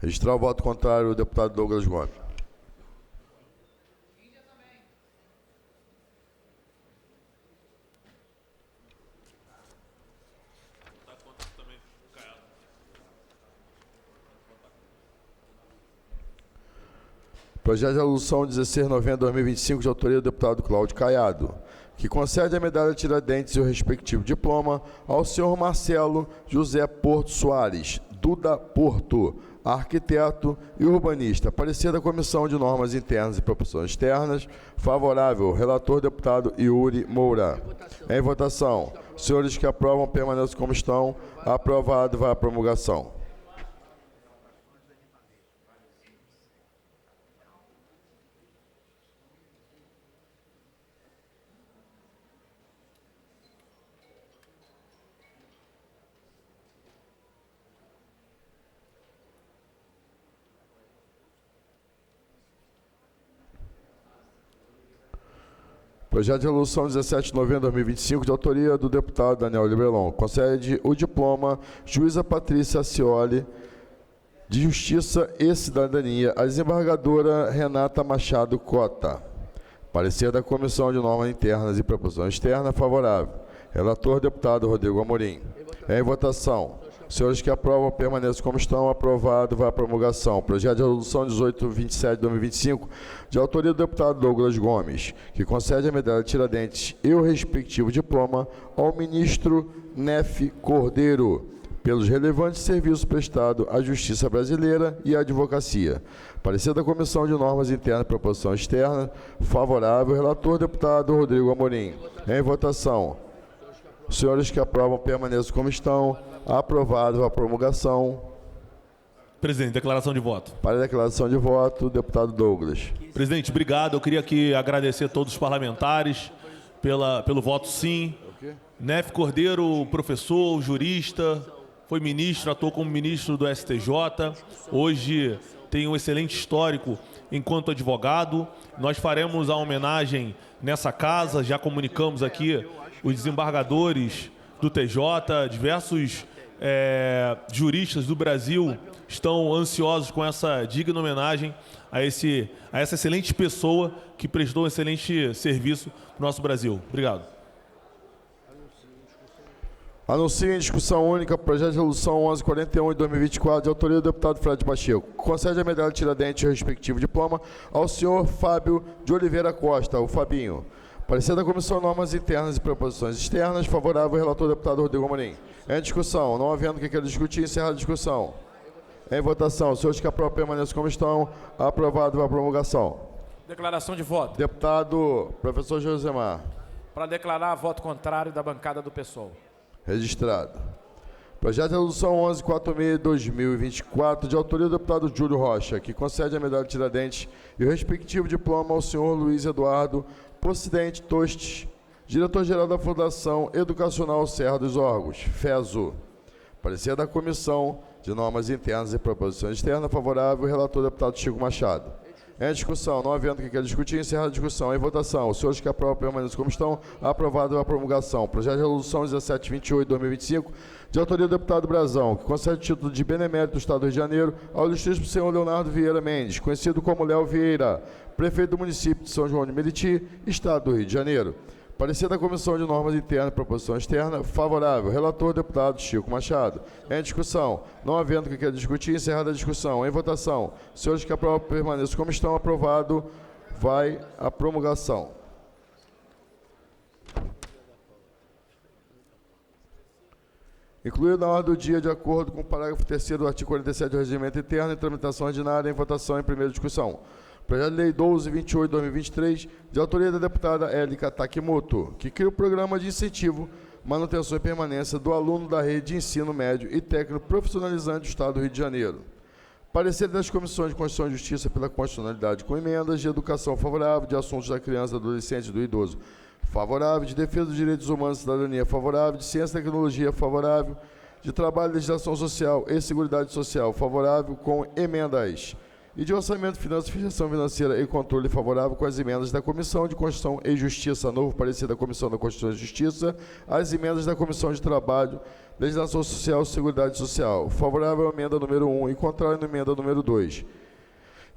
Registrar o voto contrário, o deputado Douglas Gomes. Projeto de resolução 1690/2025, de autoria do deputado Cláudio Caiado, que concede a medalha Tiradentes e o respectivo diploma ao senhor Marcelo José Porto Soares, Duda Porto, arquiteto e urbanista. Parecer da Comissão de Normas Internas e Proposições Externas, favorável, relator deputado Yuri Moura. Em votação. Senhores que aprovam, permaneçam como estão. Aprovado, vai à promulgação. Projeto de resolução 1790/2025, de autoria do deputado Daniel Libelon, concede o diploma Juíza Patrícia Acioli, de Justiça e Cidadania, à desembargadora Renata Machado Cota. Parecer da Comissão de Normas Internas e Proposição Externa, favorável. Relator, deputado Rodrigo Amorim. Em votação. Senhores que aprovam, permaneçam como estão. Aprovado, vai à promulgação. Projeto de resolução 1827/2025, de autoria do deputado Douglas Gomes, que concede a medalha Tiradentes e o respectivo diploma ao ministro Nef Cordeiro, pelos relevantes serviços prestados à Justiça Brasileira e à Advocacia. Parecer da Comissão de Normas Internas e Proposição Externa, favorável. Relator, deputado Rodrigo Amorim. Em votação. Senhores que aprovam, permaneçam como estão. Aprovado a promulgação. Presidente, declaração de voto. Para a declaração de voto, deputado Douglas. Presidente, obrigado. Eu queria aqui agradecer a todos os parlamentares pelo voto sim. Nef Cordeiro, professor, jurista, foi ministro, atuou como ministro do STJ. Hoje tem um excelente histórico enquanto advogado. Nós faremos a homenagem nessa casa, já comunicamos aqui os desembargadores do TJ, diversos juristas do Brasil estão ansiosos com essa digna homenagem a essa excelente pessoa que prestou um excelente serviço para o nosso Brasil. Obrigado. Anuncio em discussão única projeto de resolução 1141 de 2024, de autoria do deputado Fred Pacheco. Concede a medalha Tiradentes e o respectivo diploma ao senhor Fábio de Oliveira Costa, o Fabinho. Parecer da Comissão de Normas Internas e Proposições Externas, favorável ao relator deputado Rodrigo Amorim. Em discussão, não havendo que queira discutir, encerrada a discussão. Em votação, senhores que aprovam, permaneçam como estão. Aprovado a promulgação. Declaração de voto. Deputado professor Josemar. Para declarar voto contrário da bancada do PSOL. Registrado. Projeto de Resolução 1146/2024, de autoria do deputado Júlio Rocha, que concede a medalha de Tiradentes e o respectivo diploma ao senhor Luiz Eduardo Pocidente Tostes, diretor-geral da Fundação Educacional Serra dos Órgãos, FESO. Parecer da Comissão de Normas Internas e Proposição Externa favorável, relator deputado Chico Machado. Em discussão, não havendo quem quer discutir, encerra a discussão. Em votação, os senhores que aprovam permaneçam como estão, aprovado a promulgação. Projeto de Resolução 1728/2025, de autoria do deputado Brazão, que concede o título de benemérito do Estado do Rio de Janeiro ao ilustríssimo senhor Leonardo Vieira Mendes, conhecido como Léo Vieira, prefeito do município de São João de Meriti, Estado do Rio de Janeiro. Parecer da Comissão de Normas Internas e Proposição Externa, favorável. Relator, deputado Chico Machado. Em discussão, não havendo quem quer discutir, encerrada a discussão. Em votação, os senhores que aprovam permaneçam como estão, aprovado, vai a promulgação. Incluído na ordem do dia, de acordo com o parágrafo 3º do artigo 47 do Regimento Interno, em tramitação ordinária, em votação em primeira discussão. Projeto de Lei 1228/2023, de autoria da deputada Élica Takimoto, que cria o programa de incentivo, manutenção e permanência do aluno da rede de ensino médio e técnico profissionalizante do Estado do Rio de Janeiro. Parecer das Comissões de Constituição e Justiça pela Constitucionalidade com emendas, de educação favorável, de assuntos da criança, do adolescente e do idoso favorável, de defesa dos direitos humanos e cidadania favorável, de ciência e tecnologia favorável, de trabalho, legislação social e seguridade social favorável com emendas. E de orçamento, finanças, fiscalização financeira e controle favorável com as emendas da Comissão de Constituição e Justiça, novo parecer da Comissão da Constituição e Justiça, as emendas da Comissão de Trabalho, Legislação Social e Seguridade Social. Favorável à emenda número 1 e contrário à emenda número 2.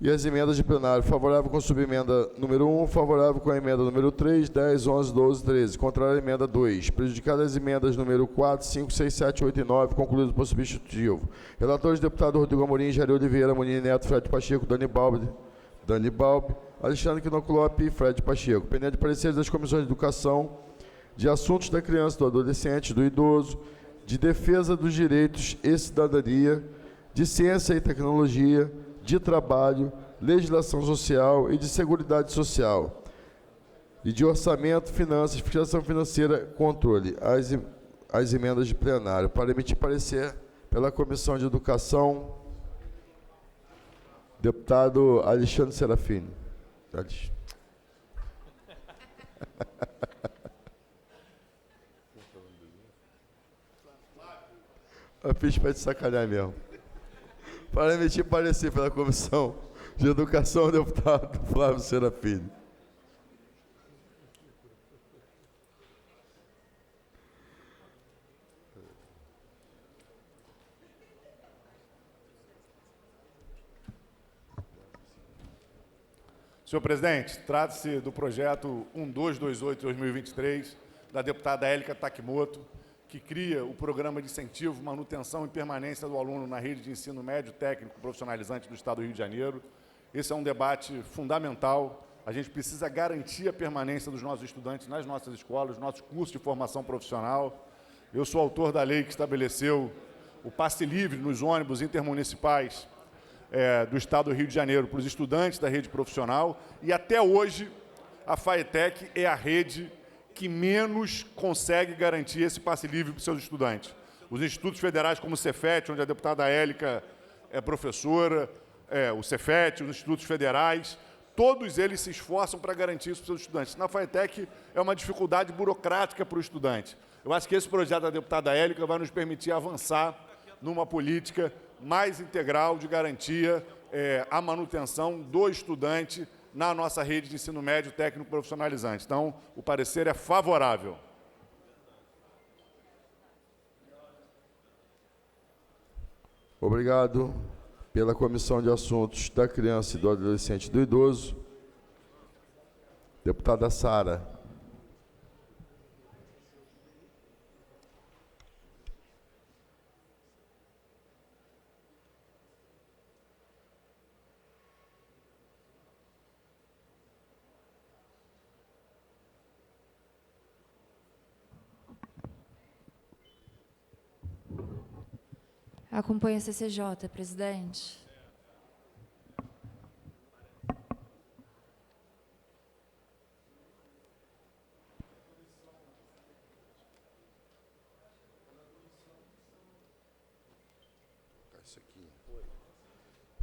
E as emendas de plenário, favorável com a subemenda número 1, favorável com a emenda número 3, 10, 11, 12, 13, contrário à emenda 2. Prejudicadas as emendas número 4, 5, 6, 7, 8 e 9, concluído por substitutivo. Relatores, deputado Rodrigo Amorim, Jair Oliveira, Munir Neto, Fred Pacheco, Dani Balbi, Alexandre Quinoculope e Fred Pacheco. Pendente de pareceres das Comissões de Educação, de Assuntos da Criança, do Adolescente, do Idoso, de Defesa dos Direitos e Cidadania, de Ciência e Tecnologia, de Trabalho, Legislação Social e de Seguridade Social, e de Orçamento, Finanças, Fiscalização Financeira, Controle, as emendas de plenário. Para emitir parecer pela Comissão de Educação, deputado Alexandre Serafini. Eu fiz para te sacanear mesmo. Para emitir parecer pela Comissão de Educação, deputado Flávio Serafini. Senhor presidente, trata-se do projeto 1228/2023, da deputada Élica Takimoto, que cria o Programa de Incentivo, Manutenção e Permanência do Aluno na Rede de Ensino Médio Técnico Profissionalizante do Estado do Rio de Janeiro. Esse é um debate fundamental. A gente precisa garantir a permanência dos nossos estudantes nas nossas escolas, nos nossos cursos de formação profissional. Eu sou autor da lei que estabeleceu o passe livre nos ônibus intermunicipais do Estado do Rio de Janeiro para os estudantes da rede profissional, e até hoje a FAETEC é a rede que menos consegue garantir esse passe livre para os seus estudantes. Os institutos federais como o Cefet, onde a deputada Élica é professora, o Cefet, os institutos federais, todos eles se esforçam para garantir isso para os seus estudantes. Na FAETEC é uma dificuldade burocrática para o estudante. Eu acho que esse projeto da deputada Élica vai nos permitir avançar numa política mais integral de garantia à manutenção do estudante na nossa rede de ensino médio técnico profissionalizante. Então, o parecer é favorável. Obrigado. Pela Comissão de Assuntos da Criança e do Adolescente e do Idoso, deputada Sara. Acompanha a CCJ, presidente.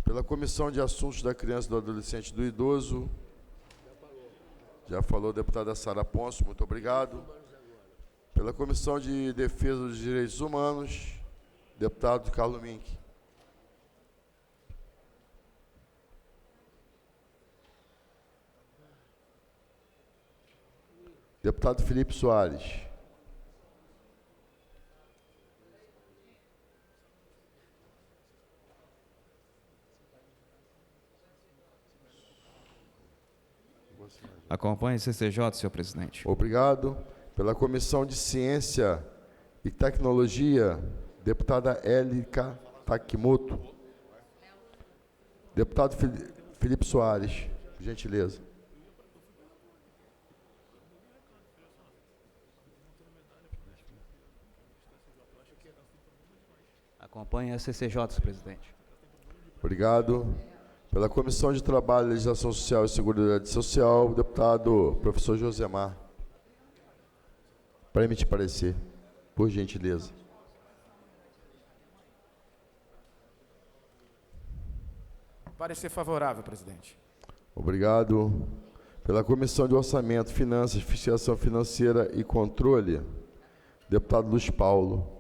Pela Comissão de Assuntos da Criança, do Adolescente e do Idoso. Já falou a deputada Sara Ponce, muito obrigado. Pela Comissão de Defesa dos Direitos Humanos, deputado Carlos Mink. Deputado Felipe Soares. Acompanhe o CCJ, senhor presidente. Obrigado. Pela Comissão de Ciência e Tecnologia, deputada Élika Takimoto. Deputado Felipe Soares, por gentileza. Acompanhe a CCJ, senhor presidente. Obrigado. Pela Comissão de Trabalho, Legislação Social e Seguridade Social, deputado professor Josemar. Para emitir parecer, por gentileza. Parecer favorável, presidente. Obrigado. Pela Comissão de Orçamento, Finanças, Fiscalização Financeira e Controle, deputado Luiz Paulo.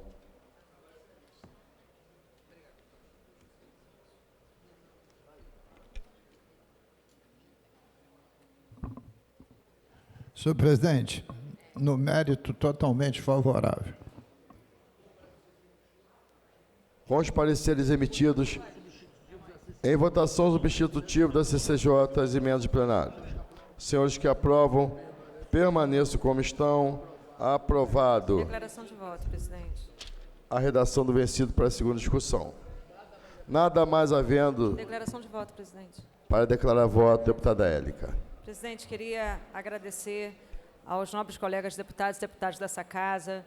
Senhor presidente, no mérito totalmente favorável. Com os pareceres emitidos, em votação substitutiva da CCJ, as emendas de plenário. Senhores que aprovam, permaneçam como estão. Aprovado. Declaração de voto, presidente. A redação do vencido para a segunda discussão. Nada mais havendo Declaração de voto, presidente. para declarar voto, deputada Élika. Presidente, queria agradecer aos nobres colegas deputados e deputadas dessa casa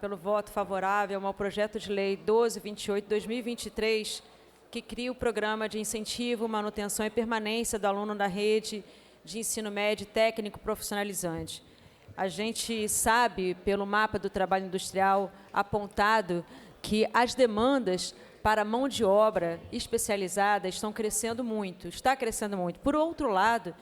pelo voto favorável ao projeto de lei 1228/2023, que cria o programa de incentivo, manutenção e permanência do aluno da rede de ensino médio técnico profissionalizante. A gente sabe, pelo mapa do trabalho industrial apontado, que as demandas para a mão de obra especializada estão crescendo muito, está crescendo muito. Por outro lado,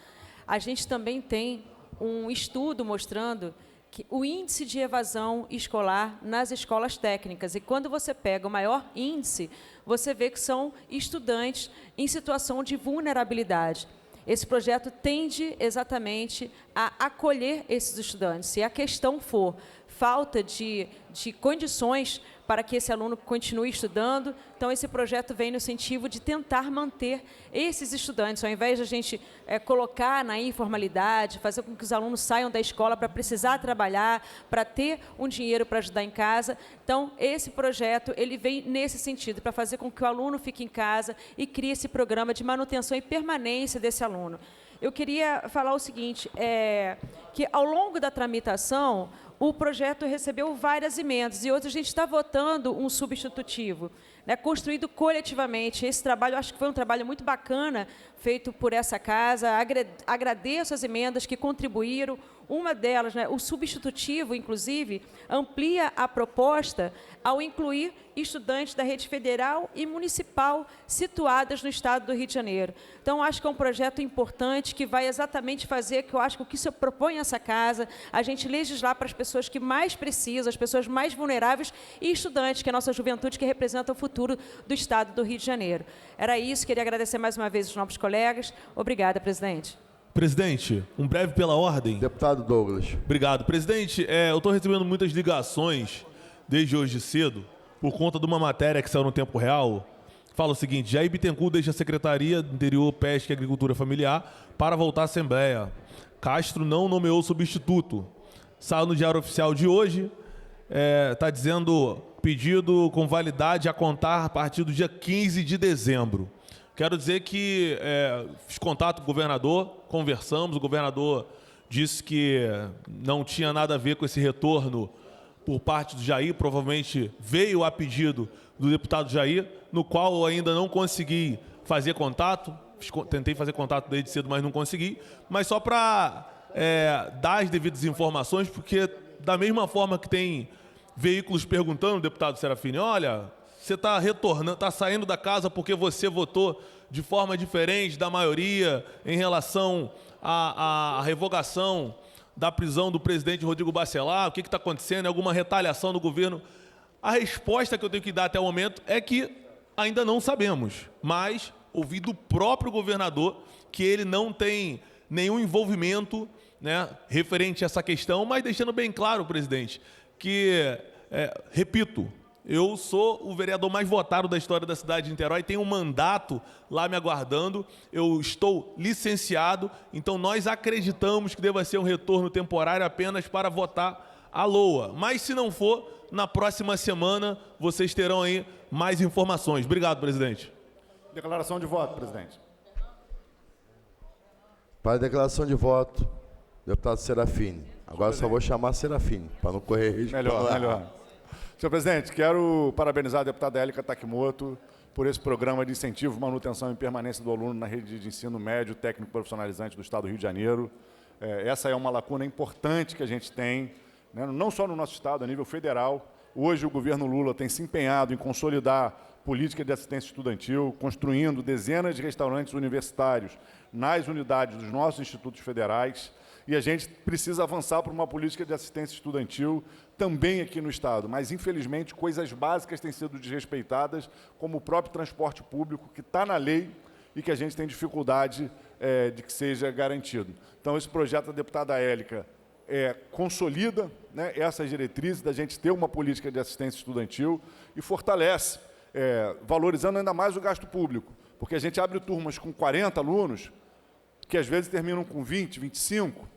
a gente também tem um estudo mostrando que o índice de evasão escolar nas escolas técnicas, e quando você pega o maior índice, você vê que são estudantes em situação de vulnerabilidade. Esse projeto tende exatamente a acolher esses estudantes. Se a questão for falta de condições para que esse aluno continue estudando, então esse projeto vem no sentido de tentar manter esses estudantes, ao invés de a gente colocar na informalidade, fazer com que os alunos saiam da escola para precisar trabalhar, para ter um dinheiro para ajudar em casa. Então, esse projeto ele vem nesse sentido, para fazer com que o aluno fique em casa e crie esse programa de manutenção e permanência desse aluno. Eu queria falar o seguinte, que ao longo da tramitação, o projeto recebeu várias emendas e hoje a gente está votando um substitutivo, né, construído coletivamente. Esse trabalho, acho que foi um trabalho muito bacana, feito por essa casa. Agradeço as emendas que contribuíram. Uma delas, né, o substitutivo, inclusive, amplia a proposta ao incluir estudantes da rede federal e municipal situadas no estado do Rio de Janeiro. Então, acho que é um projeto importante que vai exatamente fazer, que eu acho que o que se propõe essa casa, a gente legislar para as pessoas que mais precisam, as pessoas mais vulneráveis e estudantes, que é a nossa juventude, que representa o futuro do estado do Rio de Janeiro. Era isso, queria agradecer mais uma vez os novos colegas. Obrigada, presidente. Presidente, um breve pela ordem. Deputado Douglas. Obrigado. Presidente, eu estou recebendo muitas ligações desde hoje cedo, por conta de uma matéria que saiu no tempo real. Fala o seguinte: Jair Bittencourt deixa a Secretaria do Interior, Pesca e Agricultura Familiar para voltar à Assembleia. Castro não nomeou substituto. Saiu no Diário Oficial de hoje, está dizendo pedido com validade a contar a partir do dia 15 de dezembro. Quero dizer que fiz contato com o governador, conversamos, o governador disse que não tinha nada a ver com esse retorno por parte do Jair, provavelmente veio a pedido do deputado Jair, no qual eu ainda não consegui fazer contato, tentei fazer contato desde cedo, mas não consegui, mas só para dar as devidas informações, porque da mesma forma que tem veículos perguntando, deputado Serafini, olha, Você está retornando, está saindo da casa porque você votou de forma diferente da maioria em relação à revogação da prisão do presidente Rodrigo Bacelar? O que está acontecendo? É alguma retaliação do governo? A resposta que eu tenho que dar até o momento é que ainda não sabemos, mas ouvi do próprio governador que ele não tem nenhum envolvimento, né, referente a essa questão, mas deixando bem claro, presidente, que, repito, eu sou o vereador mais votado da história da cidade de Niterói, tenho um mandato lá me aguardando, eu estou licenciado, então nós acreditamos que deva ser um retorno temporário apenas para votar a LOA. Mas se não for, na próxima semana vocês terão aí mais informações. Obrigado, presidente. Declaração de voto, presidente. Para a declaração de voto, deputado Serafini. Agora só vou chamar Serafini, para não correr risco. Melhor. Senhor presidente, quero parabenizar a deputada Élica Takimoto por esse programa de incentivo, manutenção e permanência do aluno na rede de ensino médio técnico profissionalizante do Estado do Rio de Janeiro. Essa é uma lacuna importante que a gente tem, né, não só no nosso Estado, a nível federal. Hoje o governo Lula tem se empenhado em consolidar política de assistência estudantil, construindo dezenas de restaurantes universitários nas unidades dos nossos institutos federais, e a gente precisa avançar para uma política de assistência estudantil também aqui no Estado. Mas, infelizmente, coisas básicas têm sido desrespeitadas, como o próprio transporte público, que está na lei e que a gente tem dificuldade de que seja garantido. Então, esse projeto da deputada Élica consolida, né, essas diretrizes da gente ter uma política de assistência estudantil e fortalece, valorizando ainda mais o gasto público, porque a gente abre turmas com 40 alunos, que às vezes terminam com 20, 25,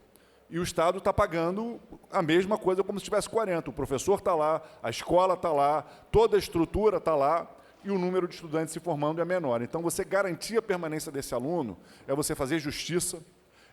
e o Estado está pagando a mesma coisa como se tivesse 40. O professor está lá, a escola está lá, toda a estrutura está lá, e o número de estudantes se formando é menor. Então, você garantir a permanência desse aluno é você fazer justiça,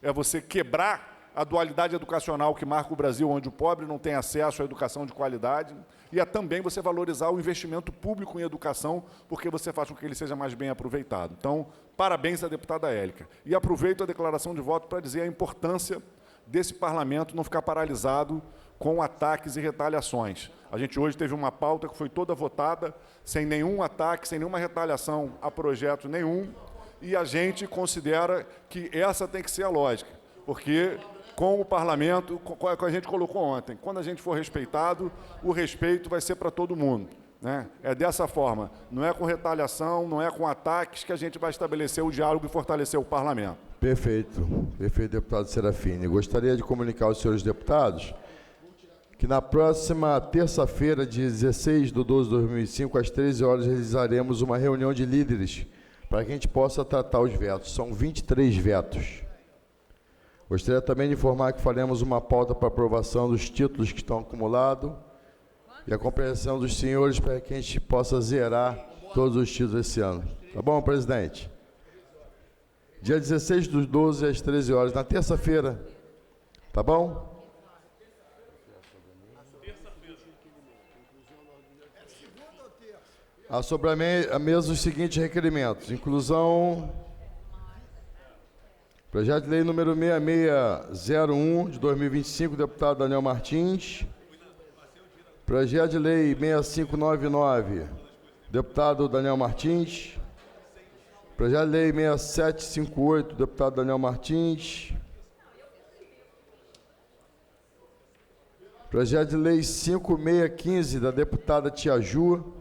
é você quebrar a dualidade educacional que marca o Brasil, onde o pobre não tem acesso à educação de qualidade, e é também você valorizar o investimento público em educação, porque você faz com que ele seja mais bem aproveitado. Então, parabéns à deputada Élica. E aproveito a declaração de voto para dizer a importância desse parlamento não ficar paralisado com ataques e retaliações. A gente hoje teve uma pauta que foi toda votada, sem nenhum ataque, sem nenhuma retaliação a projeto nenhum, e a gente considera que essa tem que ser a lógica, porque com o parlamento, com a gente colocou ontem, quando a gente for respeitado, o respeito vai ser para todo mundo, né? É dessa forma, não é com retaliação, não é com ataques que a gente vai estabelecer o diálogo e fortalecer o parlamento. Perfeito, deputado Serafini. Gostaria de comunicar aos senhores deputados que na próxima terça-feira, de 16/12/2005, às 13 horas, realizaremos uma reunião de líderes para que a gente possa tratar os vetos. São 23 vetos. Gostaria também de informar que faremos uma pauta para aprovação dos títulos que estão acumulados e a compreensão dos senhores para que a gente possa zerar todos os títulos esse ano. Tá bom, presidente? Dia 16/12, às 13 horas, na terça-feira. Tá bom? Há sobre a mesa os seguintes requerimentos. Inclusão... Projeto de lei número 6601, de 2025, deputado Daniel Martins. Projeto de lei 6599, deputado Daniel Martins. Projeto de lei 6758, deputado Daniel Martins. Projeto de lei 5615, da deputada Tia Ju.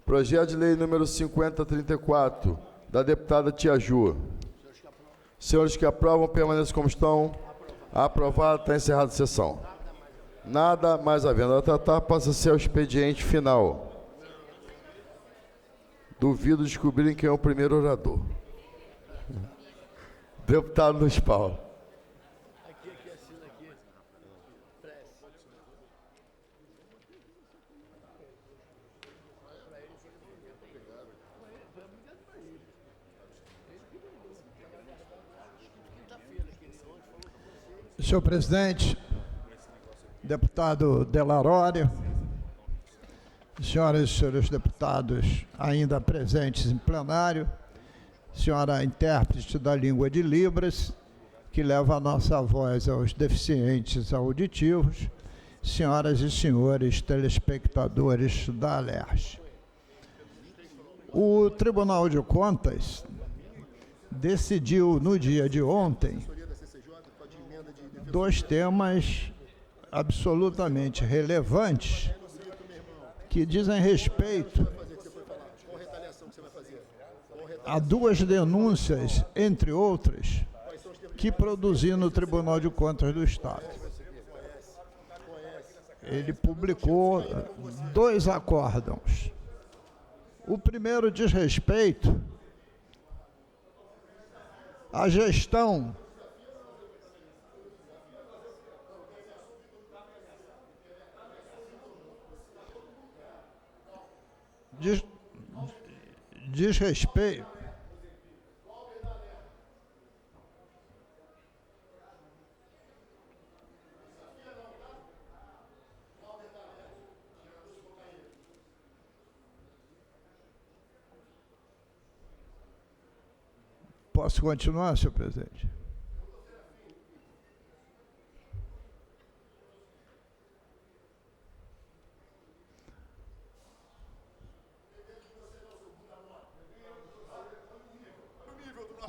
Projeto de lei número 5034, da deputada Tia Ju. Senhores que aprovam, permaneçam como estão. Aprovado, está encerrada a sessão. Nada mais havendo a tratar, passa a ser o expediente final. Duvido descobrirem quem é o primeiro orador. Deputado Luiz Paulo. Senhor presidente, deputado Delarore, senhoras e senhores deputados ainda presentes em plenário, senhora intérprete da língua de Libras, que leva a nossa voz aos deficientes auditivos, senhoras e senhores telespectadores da Alerj. O Tribunal de Contas decidiu no dia de ontem 2 temas absolutamente relevantes que dizem respeito a 2 denúncias, entre outras, que produzi no Tribunal de Contas do Estado. Ele publicou 2 acórdãos. O primeiro diz respeito à gestão diz respeito Posso continuar, senhor presidente?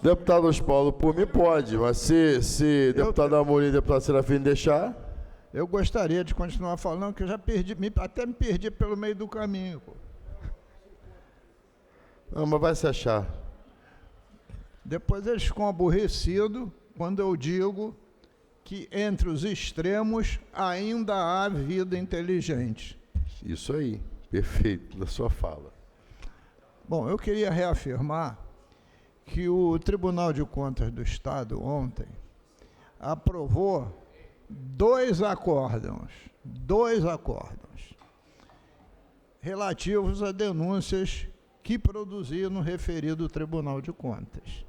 Deputado Luiz Paulo, por mim pode, mas se deputado Amorim e deputado Serafim deixar... Eu gostaria de continuar falando, que eu já perdi, até me perdi pelo meio do caminho. Pô. Não, mas vai se achar. Depois eles ficam aborrecidos quando eu digo que entre os extremos ainda há vida inteligente. Isso aí, perfeito, da sua fala. Bom, eu queria reafirmar que o Tribunal de Contas do Estado ontem aprovou 2 acórdãos relativos a denúncias que produzi no referido Tribunal de Contas.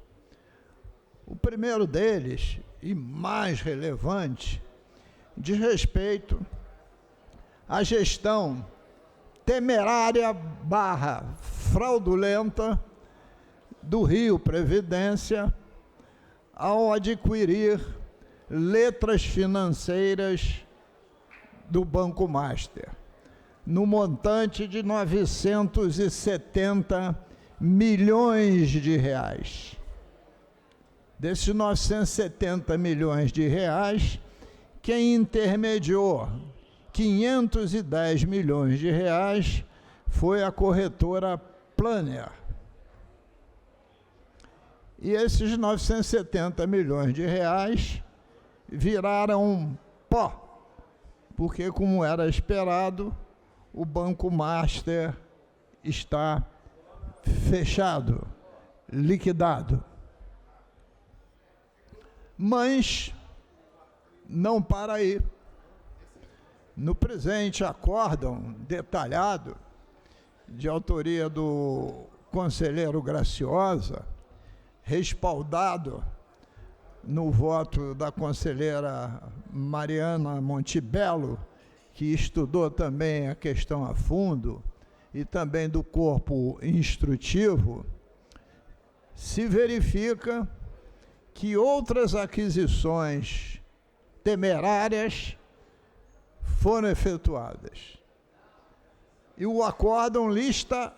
O primeiro deles, e mais relevante, diz respeito à gestão temerária / fraudulenta do Rio Previdência ao adquirir letras financeiras do Banco Master, no montante de 970 milhões de reais. Desses 970 milhões de reais, quem intermediou 510 milhões de reais foi a corretora Planner. E esses 970 milhões de reais viraram pó, porque, como era esperado, o Banco Master está fechado, liquidado. Mas não para aí. No presente acórdão detalhado, de autoria do conselheiro Graciosa, respaldado no voto da conselheira Mariana Montebello, que estudou também a questão a fundo, e também do corpo instrutivo, se verifica que outras aquisições temerárias foram efetuadas. E o acórdão lista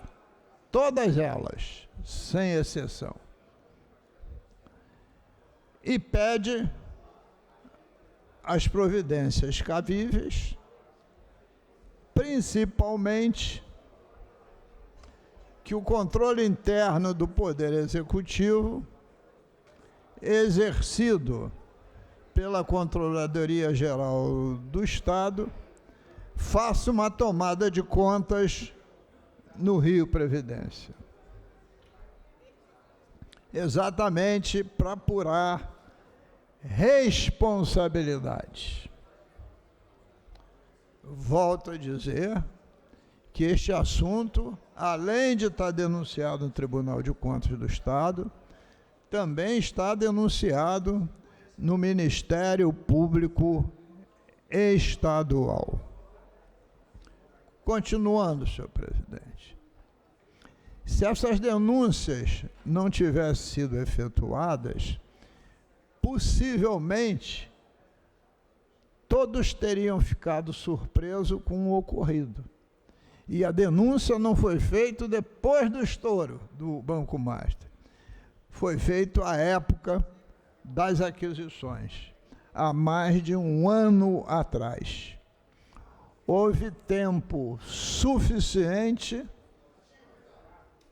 todas elas, sem exceção. E pede as providências cabíveis, principalmente que o controle interno do Poder Executivo, exercido pela Controladoria Geral do Estado, faça uma tomada de contas no Rio Previdência. Exatamente para apurar responsabilidade. Volto a dizer que este assunto, além de estar denunciado no Tribunal de Contas do Estado, também está denunciado no Ministério Público Estadual. Continuando, senhor presidente. Se essas denúncias não tivessem sido efetuadas, possivelmente todos teriam ficado surpresos com o ocorrido. E a denúncia não foi feita depois do estouro do Banco Master. Foi feito à época das aquisições, há mais de um ano atrás. Houve tempo suficiente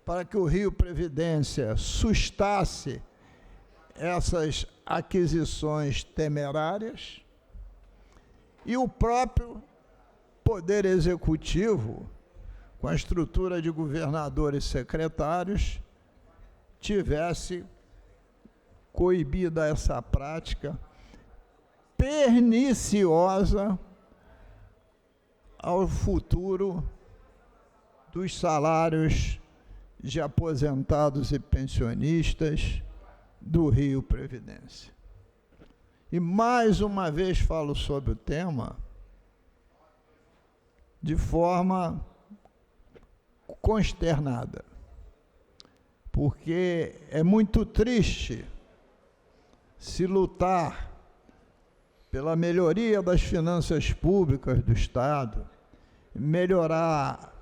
para que o Rio Previdência sustasse essas aquisições temerárias e o próprio Poder Executivo, com a estrutura de governadores e secretários, tivesse coibida essa prática perniciosa ao futuro dos salários de aposentados e pensionistas do Rio Previdência. E mais uma vez falo sobre o tema de forma consternada, porque é muito triste se lutar pela melhoria das finanças públicas do Estado, melhorar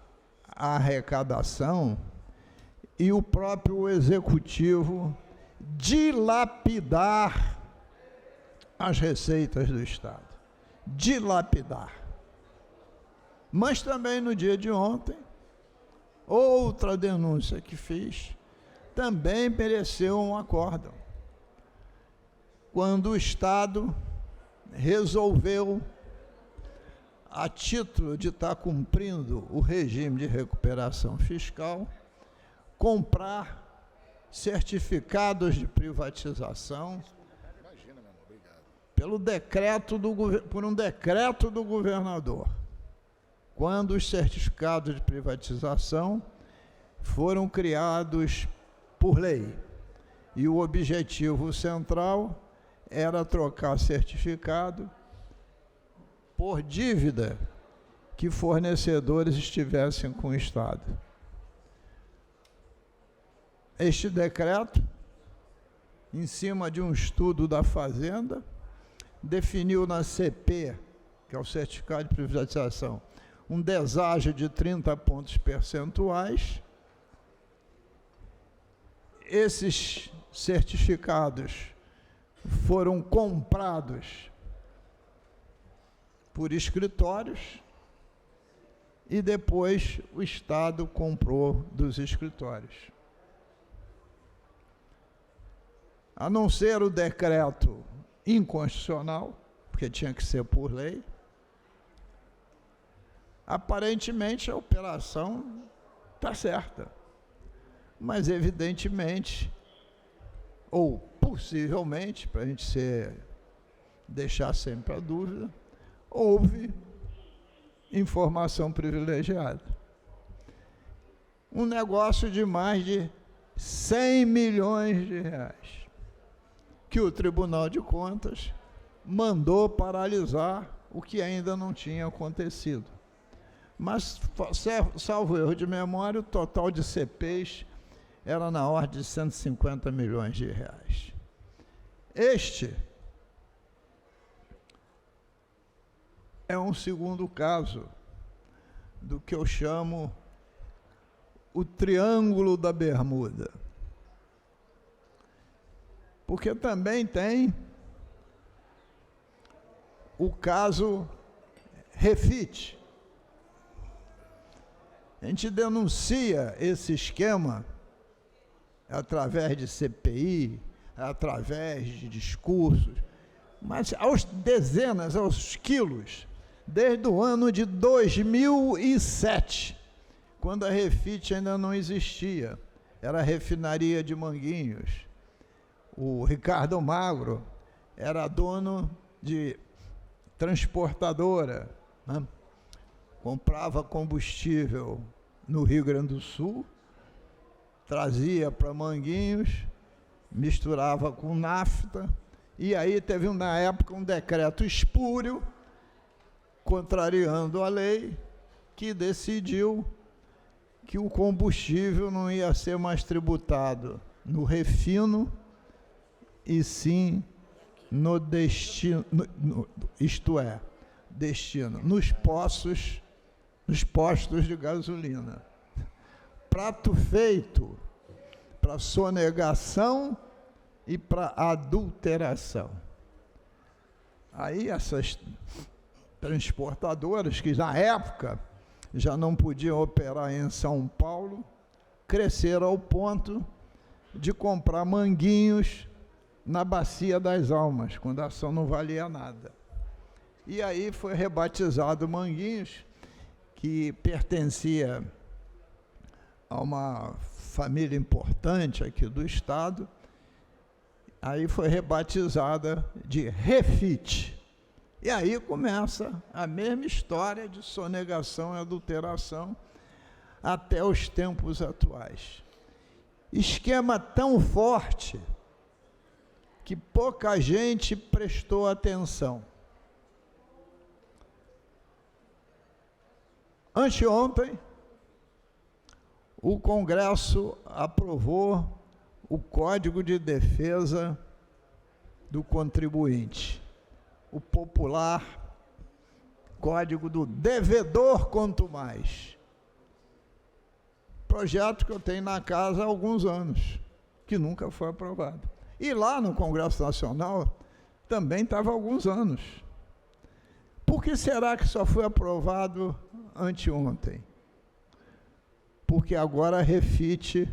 a arrecadação e o próprio Executivo dilapidar as receitas do Estado. Dilapidar. Mas também no dia de ontem, outra denúncia que fiz também mereceu um acórdão. Quando o Estado resolveu, a título de estar cumprindo o regime de recuperação fiscal, comprar certificados de privatização por um decreto do governador, quando os certificados de privatização foram criados por lei. E o objetivo central era trocar certificado por dívida que fornecedores estivessem com o Estado. Este decreto, em cima de um estudo da Fazenda, definiu na CP, que é o certificado de privatização, um deságio de 30 pontos percentuais. Esses certificados foram comprados por escritórios e depois o Estado comprou dos escritórios. A não ser o decreto inconstitucional, porque tinha que ser por lei, aparentemente a operação está certa. Mas, evidentemente, ou possivelmente, para a gente deixar sempre a dúvida, houve informação privilegiada. Um negócio de mais de 100 milhões de reais, que o Tribunal de Contas mandou paralisar, o que ainda não tinha acontecido. Mas, salvo erro de memória, o total de CPs era na ordem de 150 milhões de reais. Este é um segundo caso do que eu chamo o Triângulo da Bermuda. Porque também tem o caso Refit. A gente denuncia esse esquema através de CPI, através de discursos, mas aos dezenas, aos quilos, desde o ano de 2007, quando a Refit ainda não existia, era a refinaria de Manguinhos. O Ricardo Magro era dono de transportadora, né? Comprava combustível no Rio Grande do Sul, trazia para Manguinhos, misturava com nafta, e aí teve, na época, um decreto espúrio, contrariando a lei, que decidiu que o combustível não ia ser mais tributado no refino, e sim no destino, isto é, destino nos poços nos postos de gasolina. Prato feito para sonegação e para adulteração. Aí essas transportadoras, que na época já não podiam operar em São Paulo, cresceram ao ponto de comprar manguinhos na Bacia das Almas, quando a ação não valia nada. E aí foi rebatizado Manguinhos, que pertencia a uma família importante aqui do estado. Aí foi rebatizada de Refit. E aí começa a mesma história de sonegação e adulteração até os tempos atuais. Esquema tão forte que pouca gente prestou atenção. Anteontem, o Congresso aprovou o Código de Defesa do Contribuinte, o popular Código do Devedor quanto mais. Projeto que eu tenho na casa há alguns anos, que nunca foi aprovado. E lá no Congresso Nacional também estava há alguns anos. Por que será que só foi aprovado anteontem? Porque agora a Refit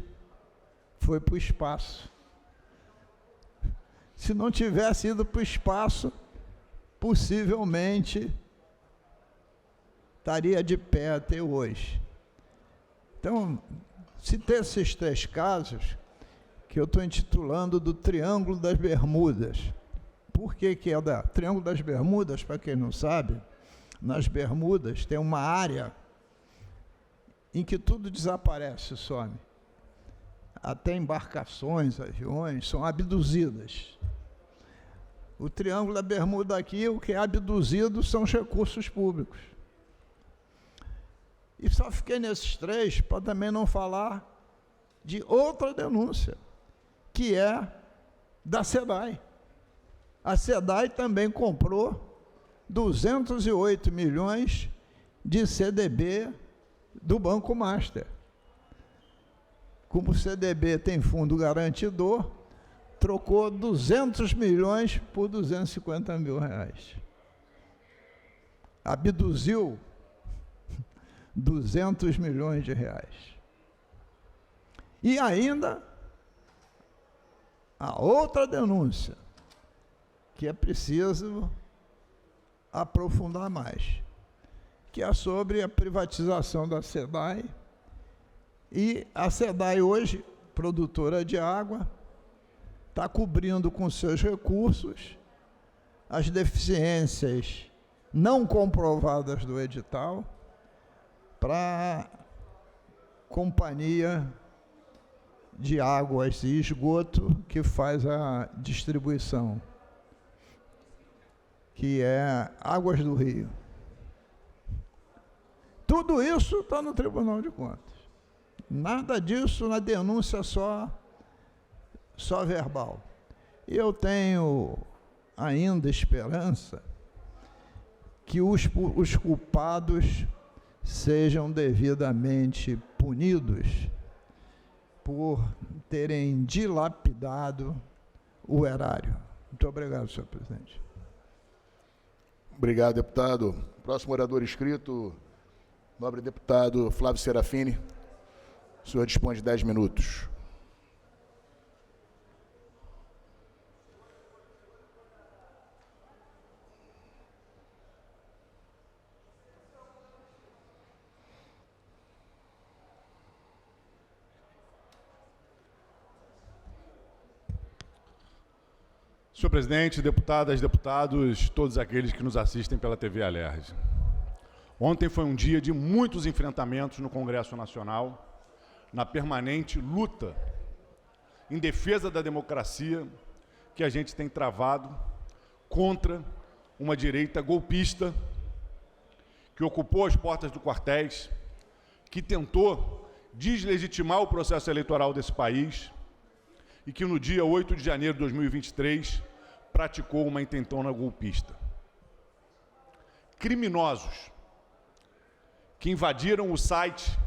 foi para o espaço. Se não tivesse ido para o espaço, possivelmente estaria de pé até hoje. Então, citei esses 3 casos que eu estou intitulando do Triângulo das Bermudas. Por que é da Triângulo das Bermudas? Para quem não sabe, nas Bermudas tem uma área em que tudo desaparece, some. Até embarcações, aviões, são abduzidas. O Triângulo da Bermuda aqui, o que é abduzido são os recursos públicos. E só fiquei nesses 3 para também não falar de outra denúncia, que é da SEDAI. A SEDAI também comprou 208 milhões de CDB do Banco Master. Como o CDB tem fundo garantidor, trocou 200 milhões por 250 mil reais. Abduziu 200 milhões de reais. E ainda a outra denúncia, que é preciso aprofundar mais, que é sobre a privatização da SEDAI. E a SEDAI hoje, produtora de água, está cobrindo com seus recursos as deficiências não comprovadas do edital para a companhia de águas e esgoto que faz a distribuição, que é Águas do Rio. Tudo isso está no Tribunal de Contas. Nada disso na denúncia só verbal. E eu tenho ainda esperança que os culpados sejam devidamente punidos por terem dilapidado o erário. Muito obrigado, senhor presidente. Obrigado, deputado. Próximo orador inscrito, nobre deputado Flávio Serafini. O senhor dispõe de 10 minutos. Senhor presidente, deputadas, deputados, todos aqueles que nos assistem pela TV Alerj. Ontem foi um dia de muitos enfrentamentos no Congresso Nacional, na permanente luta em defesa da democracia que a gente tem travado contra uma direita golpista que ocupou as portas dos quartéis, que tentou deslegitimar o processo eleitoral desse país e que no dia 8 de janeiro de 2023 praticou uma intentona golpista. Criminosos que invadiram o site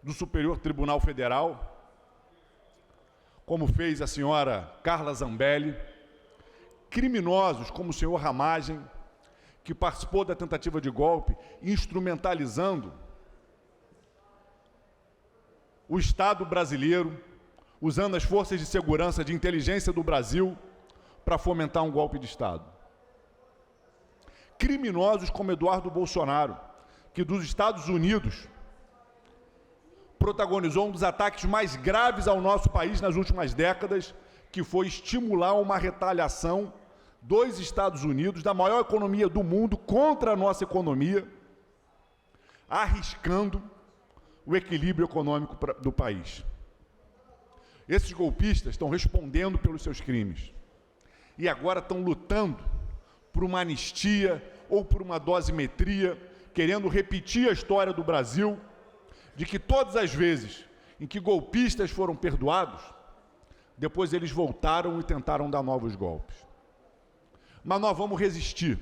do Superior Tribunal Federal, como fez a senhora Carla Zambelli, criminosos como o senhor Ramagem, que participou da tentativa de golpe, instrumentalizando o Estado brasileiro, usando as forças de segurança, de inteligência do Brasil, para fomentar um golpe de Estado. Criminosos como Eduardo Bolsonaro, que dos Estados Unidos protagonizou um dos ataques mais graves ao nosso país nas últimas décadas, que foi estimular uma retaliação dos Estados Unidos, da maior economia do mundo, contra a nossa economia, arriscando o equilíbrio econômico do país. Esses golpistas estão respondendo pelos seus crimes e agora estão lutando por uma anistia ou por uma dosimetria, querendo repetir a história do Brasil, de que todas as vezes em que golpistas foram perdoados, depois eles voltaram e tentaram dar novos golpes. Mas nós vamos resistir,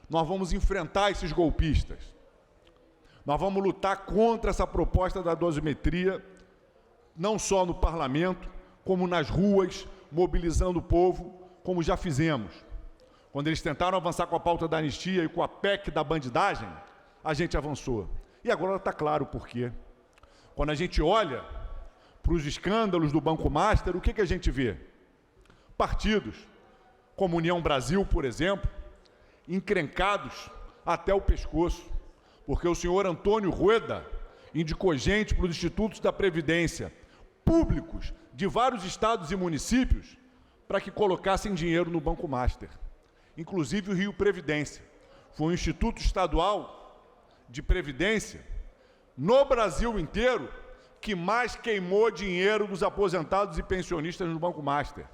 nós vamos enfrentar esses golpistas, nós vamos lutar contra essa proposta da dosimetria, não só no parlamento, como nas ruas, mobilizando o povo, como já fizemos. Quando eles tentaram avançar com a pauta da anistia e com a PEC da bandidagem, a gente avançou. E agora está claro por quê. Quando a gente olha para os escândalos do Banco Master, o que a gente vê? Partidos como União Brasil, por exemplo, encrencados até o pescoço, porque o senhor Antônio Rueda indicou gente para os institutos da Previdência públicos de vários estados e municípios para que colocassem dinheiro no Banco Master, inclusive o Rio Previdência. Foi um instituto estadual de previdência no Brasil inteiro que mais queimou dinheiro dos aposentados e pensionistas no Banco Master.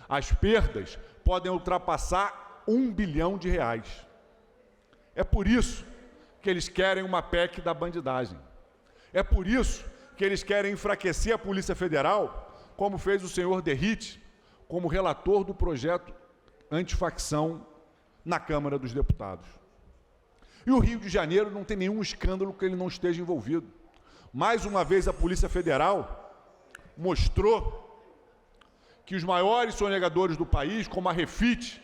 As perdas podem ultrapassar R$1 bilhão. É por isso que eles querem uma PEC da bandidagem. É por isso que eles querem enfraquecer a Polícia Federal, como fez o senhor Derrite, como relator do projeto antifacção na Câmara dos Deputados. E o Rio de Janeiro não tem nenhum escândalo que ele não esteja envolvido. Mais uma vez, a Polícia Federal mostrou que os maiores sonegadores do país, como a Refit,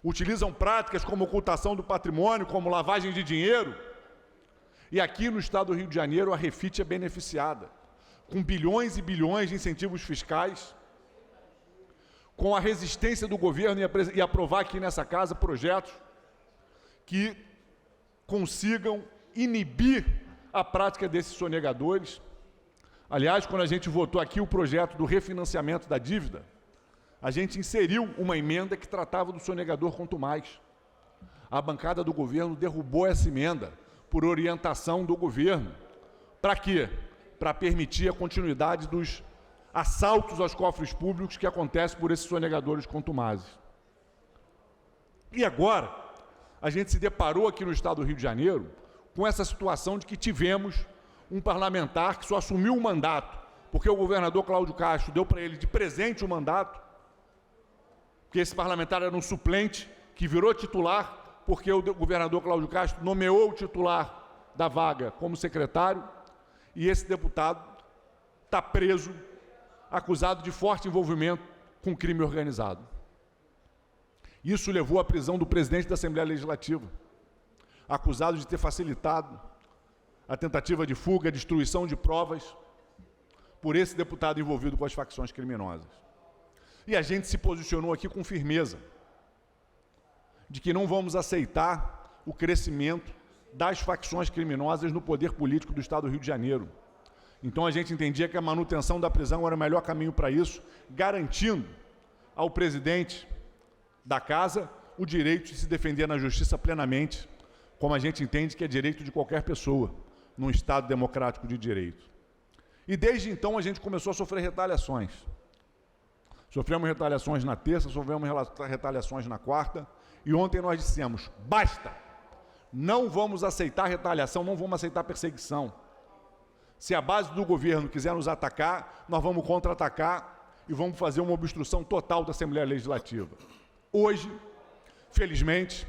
utilizam práticas como ocultação do patrimônio, como lavagem de dinheiro. E aqui no estado do Rio de Janeiro, a Refit é beneficiada, com bilhões e bilhões de incentivos fiscais, com a resistência do governo e aprovar aqui nessa casa projetos que consigam inibir a prática desses sonegadores. Aliás, quando a gente votou aqui o projeto do refinanciamento da dívida, a gente inseriu uma emenda que tratava do sonegador quanto mais. A bancada do governo derrubou essa emenda por orientação do governo. Para quê? Para permitir a continuidade dos assaltos aos cofres públicos que acontecem por esses sonegadores contumazes. E agora, a gente se deparou aqui no estado do Rio de Janeiro com essa situação de que tivemos um parlamentar que só assumiu o mandato porque o governador Cláudio Castro deu para ele de presente o mandato, porque esse parlamentar era um suplente que virou titular porque o governador Cláudio Castro nomeou o titular da vaga como secretário, e esse deputado está preso, acusado de forte envolvimento com crime organizado. Isso levou à prisão do presidente da Assembleia Legislativa, acusado de ter facilitado a tentativa de fuga, destruição de provas, por esse deputado envolvido com as facções criminosas. E a gente se posicionou aqui com firmeza, de que não vamos aceitar o crescimento das facções criminosas no poder político do estado do Rio de Janeiro. Então a gente entendia que a manutenção da prisão era o melhor caminho para isso, garantindo ao presidente da casa o direito de se defender na justiça plenamente, como a gente entende que é direito de qualquer pessoa, num Estado democrático de direito. E desde então a gente começou a sofrer retaliações. Sofremos retaliações na terça, sofremos retaliações na quarta, e ontem nós dissemos, basta, não vamos aceitar retaliação, não vamos aceitar perseguição. Se a base do governo quiser nos atacar, nós vamos contra-atacar e vamos fazer uma obstrução total da Assembleia Legislativa. Hoje, felizmente,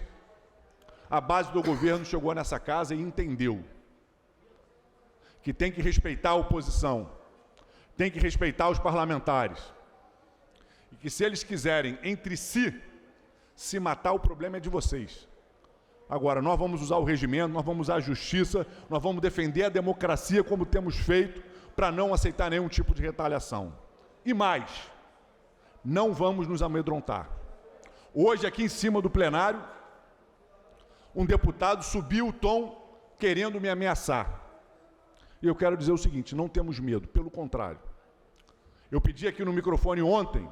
a base do governo chegou nessa casa e entendeu que tem que respeitar a oposição, tem que respeitar os parlamentares, e que se eles quiserem entre si se matar, o problema é de vocês. Agora, nós vamos usar o regimento, nós vamos usar a justiça, nós vamos defender a democracia como temos feito, para não aceitar nenhum tipo de retaliação. E mais, não vamos nos amedrontar. Hoje, aqui em cima do plenário, um deputado subiu o tom querendo me ameaçar. E eu quero dizer o seguinte, não temos medo, pelo contrário. Eu pedi aqui no microfone ontem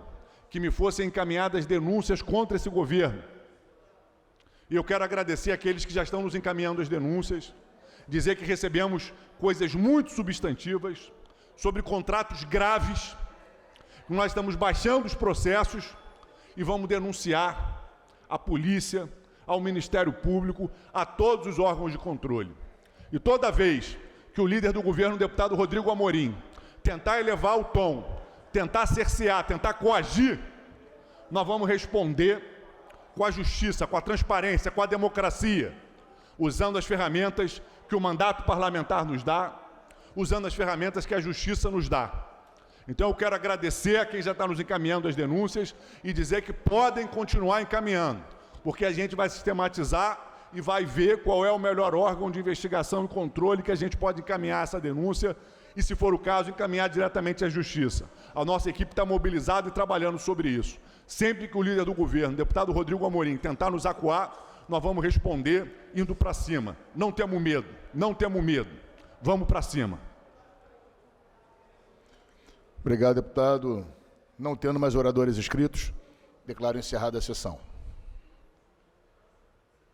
que me fossem encaminhadas denúncias contra esse governo. E eu quero agradecer àqueles que já estão nos encaminhando as denúncias, dizer que recebemos coisas muito substantivas, sobre contratos graves, nós estamos baixando os processos e vamos denunciar à polícia, ao Ministério Público, a todos os órgãos de controle. E toda vez que o líder do governo, o deputado Rodrigo Amorim, tentar elevar o tom, tentar cercear, tentar coagir, nós vamos responder com a justiça, com a transparência, com a democracia, usando as ferramentas que o mandato parlamentar nos dá, usando as ferramentas que a justiça nos dá. Então eu quero agradecer a quem já está nos encaminhando as denúncias e dizer que podem continuar encaminhando, porque a gente vai sistematizar e vai ver qual é o melhor órgão de investigação e controle que a gente pode encaminhar essa denúncia e, se for o caso, encaminhar diretamente à Justiça. A nossa equipe está mobilizada e trabalhando sobre isso. Sempre que o líder do governo, o deputado Rodrigo Amorim, tentar nos acuar, nós vamos responder indo para cima. Não temos medo, não temos medo. Vamos para cima. Obrigado, deputado. Não tendo mais oradores inscritos, declaro encerrada a sessão.